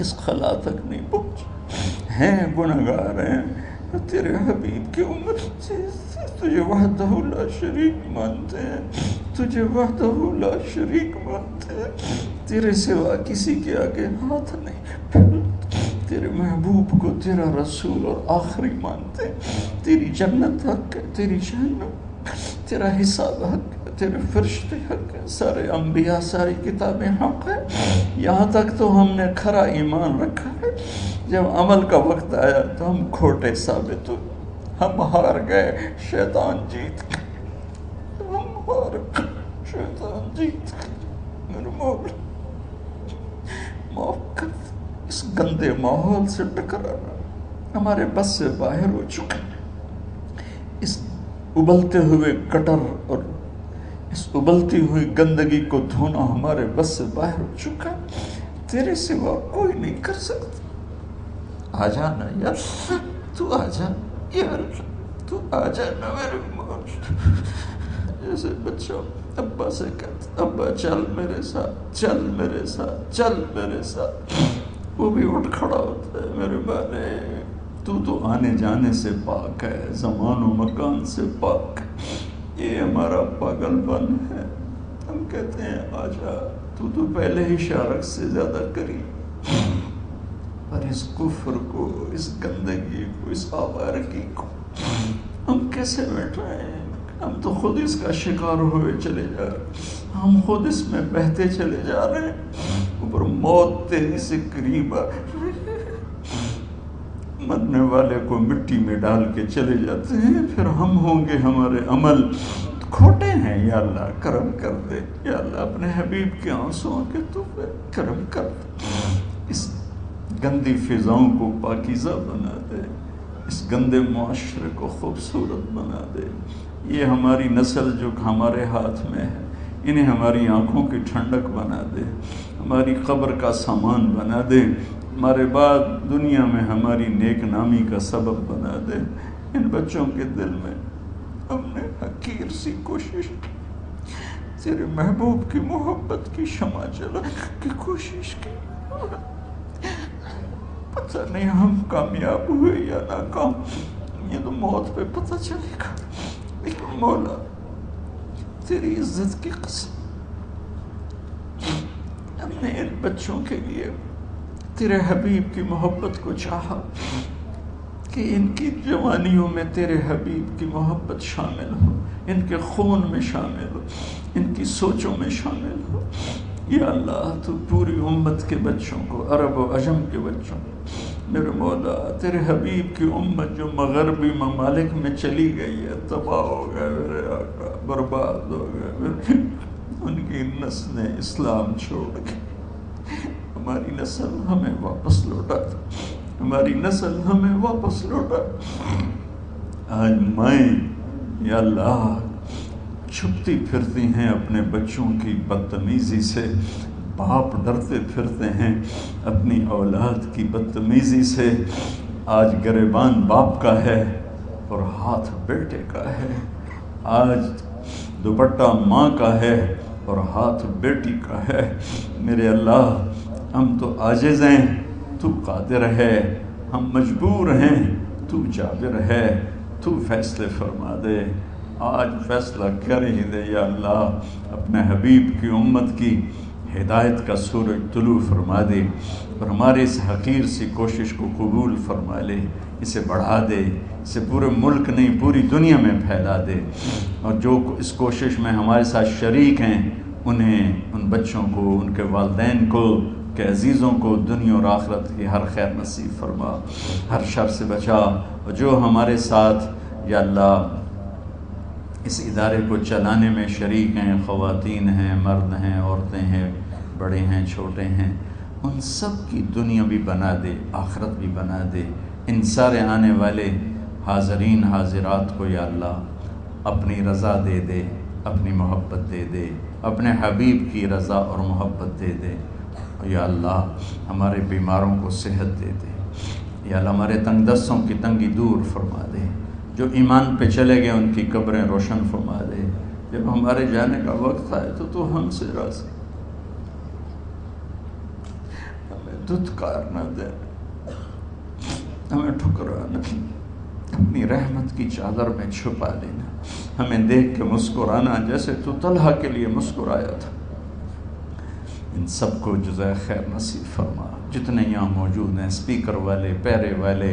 اس خلا تک نہیں پہنچے ہیں، گنہگار ہیں۔ تیرے حبیب کی امت سے تجھے وحدہ لا شریک مانتے ہیں، تجھے وحدہ لا شریک مانتے ہیں، تیرے سوا کسی کے آگے ہاتھ نہیں پھیلتے، تیرے محبوب کو تیرا رسول اور آخری مانتے ہیں۔ تیری جنت حق ہے، تیری جہنم، تیرا حساب حق ہے، تیرے فرشتے حق ہے، سارے انبیاء ساری کتابیں حق ہے۔ یہاں تک تو ہم نے کھرا ایمان رکھا ہے، جب عمل کا وقت آیا تو ہم کھوٹے ثابت ہوئے، ہم ہار گئے، شیطان جیت گئے، ہم ہار گئے، شیطان جیت گئے۔ میرے مولا معاف کر دے، اس گندے ماحول سے ٹکرانا ہمارے بس سے باہر ہو چکا، اس ابلتے ہوئے گٹر اور اس ابلتی ہوئی گندگی کو دھونا ہمارے بس سے باہر ہو چکا، تیرے سوا کوئی نہیں کر سکتا۔ آ جانا یار، تو آ جا یار، تو آ جانا میرے مولا۔ جیسے بچہ ابا سے کہتا ابا چل میرے ساتھ، چل میرے ساتھ، چل میرے ساتھ، وہ بھی اٹھ کھڑا ہوتا ہے۔ میرے بانے تو آنے جانے سے پاک ہے، زمان و مکان سے پاک ہے۔ یہ ہمارا پاگل پن ہے، ہم کہتے ہیں آجا، تو پہلے ہی شارک سے زیادہ قریب، پر اس کفر کو، اس گندگی کو، اس آوارگی کو ہم کیسے بیٹھائیں؟ ہم تو خود اس کا شکار ہوئے چلے جا رہے ہیں، ہم خود اس میں بہتے چلے جا رہے ہیں، اوپر موت تیزی سے قریب آ رہی ہے، مرنے والے کو مٹی میں ڈال کے چلے جاتے ہیں، پھر ہم ہوں گے، ہمارے عمل کھوٹے ہیں۔ یا اللہ کرم کر دے، یا اللہ اپنے حبیب کے آنسوؤں کے تو پہ کرم کر دے، اس گندی فضاؤں کو پاکیزہ بنا دے، اس گندے معاشرے کو خوبصورت بنا دے۔ یہ ہماری نسل جو ہمارے ہاتھ میں ہے، انہیں ہماری آنکھوں کی ٹھنڈک بنا دے، ہماری قبر کا سامان بنا دے، ہمارے بعد دنیا میں ہماری نیک نامی کا سبب بنا دے۔ ان بچوں کے دل میں ہم نے حقیر سی کوشش کی، تیرے محبوب کی محبت کی شمع جلا کی کوشش کی، پتہ نہیں ہم کامیاب ہوئے یا ناکام، یہ تو موت پہ پتہ چلے گا، لیکن مولا تیری عزت کی قسم ہم نے ان بچوں کے لیے تیرے حبیب کی محبت کو چاہا کہ ان کی جوانیوں میں تیرے حبیب کی محبت شامل ہو، ان کے خون میں شامل ہو، ان کی سوچوں میں شامل ہو۔ یا اللہ تو پوری امت کے بچوں کو، عرب و عجم کے بچوں کو، میرے مولا تیرے حبیب کی امت جو مغربی ممالک میں چلی گئی ہے، تباہ ہو گئے میرے آقا، برباد ہو گئے، ان کی نسلیں اسلام چھوڑ گئی، ہماری نسل ہمیں واپس لوٹا دے، ہماری نسل ہمیں واپس لوٹا۔ آج مائیں یا اللہ چھپتی پھرتی ہیں اپنے بچوں کی بدتمیزی سے، باپ ڈرتے پھرتے ہیں اپنی اولاد کی بدتمیزی سے۔ آج گریبان باپ کا ہے اور ہاتھ بیٹے کا ہے، آج دوپٹہ ماں کا ہے اور ہاتھ بیٹی کا ہے۔ میرے اللہ ہم تو عاجز ہیں، تو قادر ہے، ہم مجبور ہیں، تو جابر ہے، تو فیصلے فرما دے۔ آج فیصلہ کر ہی دے یا اللہ، اپنے حبیب کی امت کی ہدایت کا سورج طلوع فرما دے اور ہمارے اس حقیر سی کوشش کو قبول فرما لے، اسے بڑھا دے، اسے پورے ملک نہیں پوری دنیا میں پھیلا دے، اور جو اس کوشش میں ہمارے ساتھ شریک ہیں انہیں، ان بچوں کو، ان کے والدین کو، کہ عزیزوں کو دنیا اور آخرت کی ہر خیر نصیب فرما، ہر شر سے بچا۔ اور جو ہمارے ساتھ یا اللہ اس ادارے کو چلانے میں شریک ہیں، خواتین ہیں، مرد ہیں، عورتیں ہیں، بڑے ہیں، چھوٹے ہیں، ان سب کی دنیا بھی بنا دے، آخرت بھی بنا دے۔ ان سارے آنے والے حاضرین حاضرات کو یا اللہ اپنی رضا دے دے، اپنی محبت دے دے، اپنے حبیب کی رضا اور محبت دے دے۔ یا اللہ ہمارے بیماروں کو صحت دے دے، یا اللہ ہمارے تنگ دستوں کی تنگی دور فرما دے، جو ایمان پہ چلے گئے ان کی قبریں روشن فرما دے۔ جب ہمارے جانے کا وقت آئے تو ہم سے راضی، ہمیں دھتکار نہ دے، ہمیں ٹھکرانا، اپنی رحمت کی چادر میں چھپا لینا، ہمیں دیکھ کے مسکرانا جیسے تو طلحہ کے لیے مسکرایا تھا۔ ان سب کو جزائے خیر نصیب فرما۔ جتنے یہاں موجود ہیں، اسپیکر والے، پیرے والے،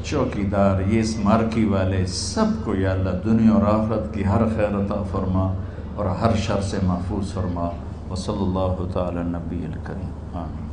چوکیدار، یہ اس مارکی والے، سب کو یا اللہ دنیا اور آخرت کی ہر خیر عطا فرما اور ہر شر سے محفوظ فرما۔ وصلی اللہ تعالی نبی الکریم، آمین۔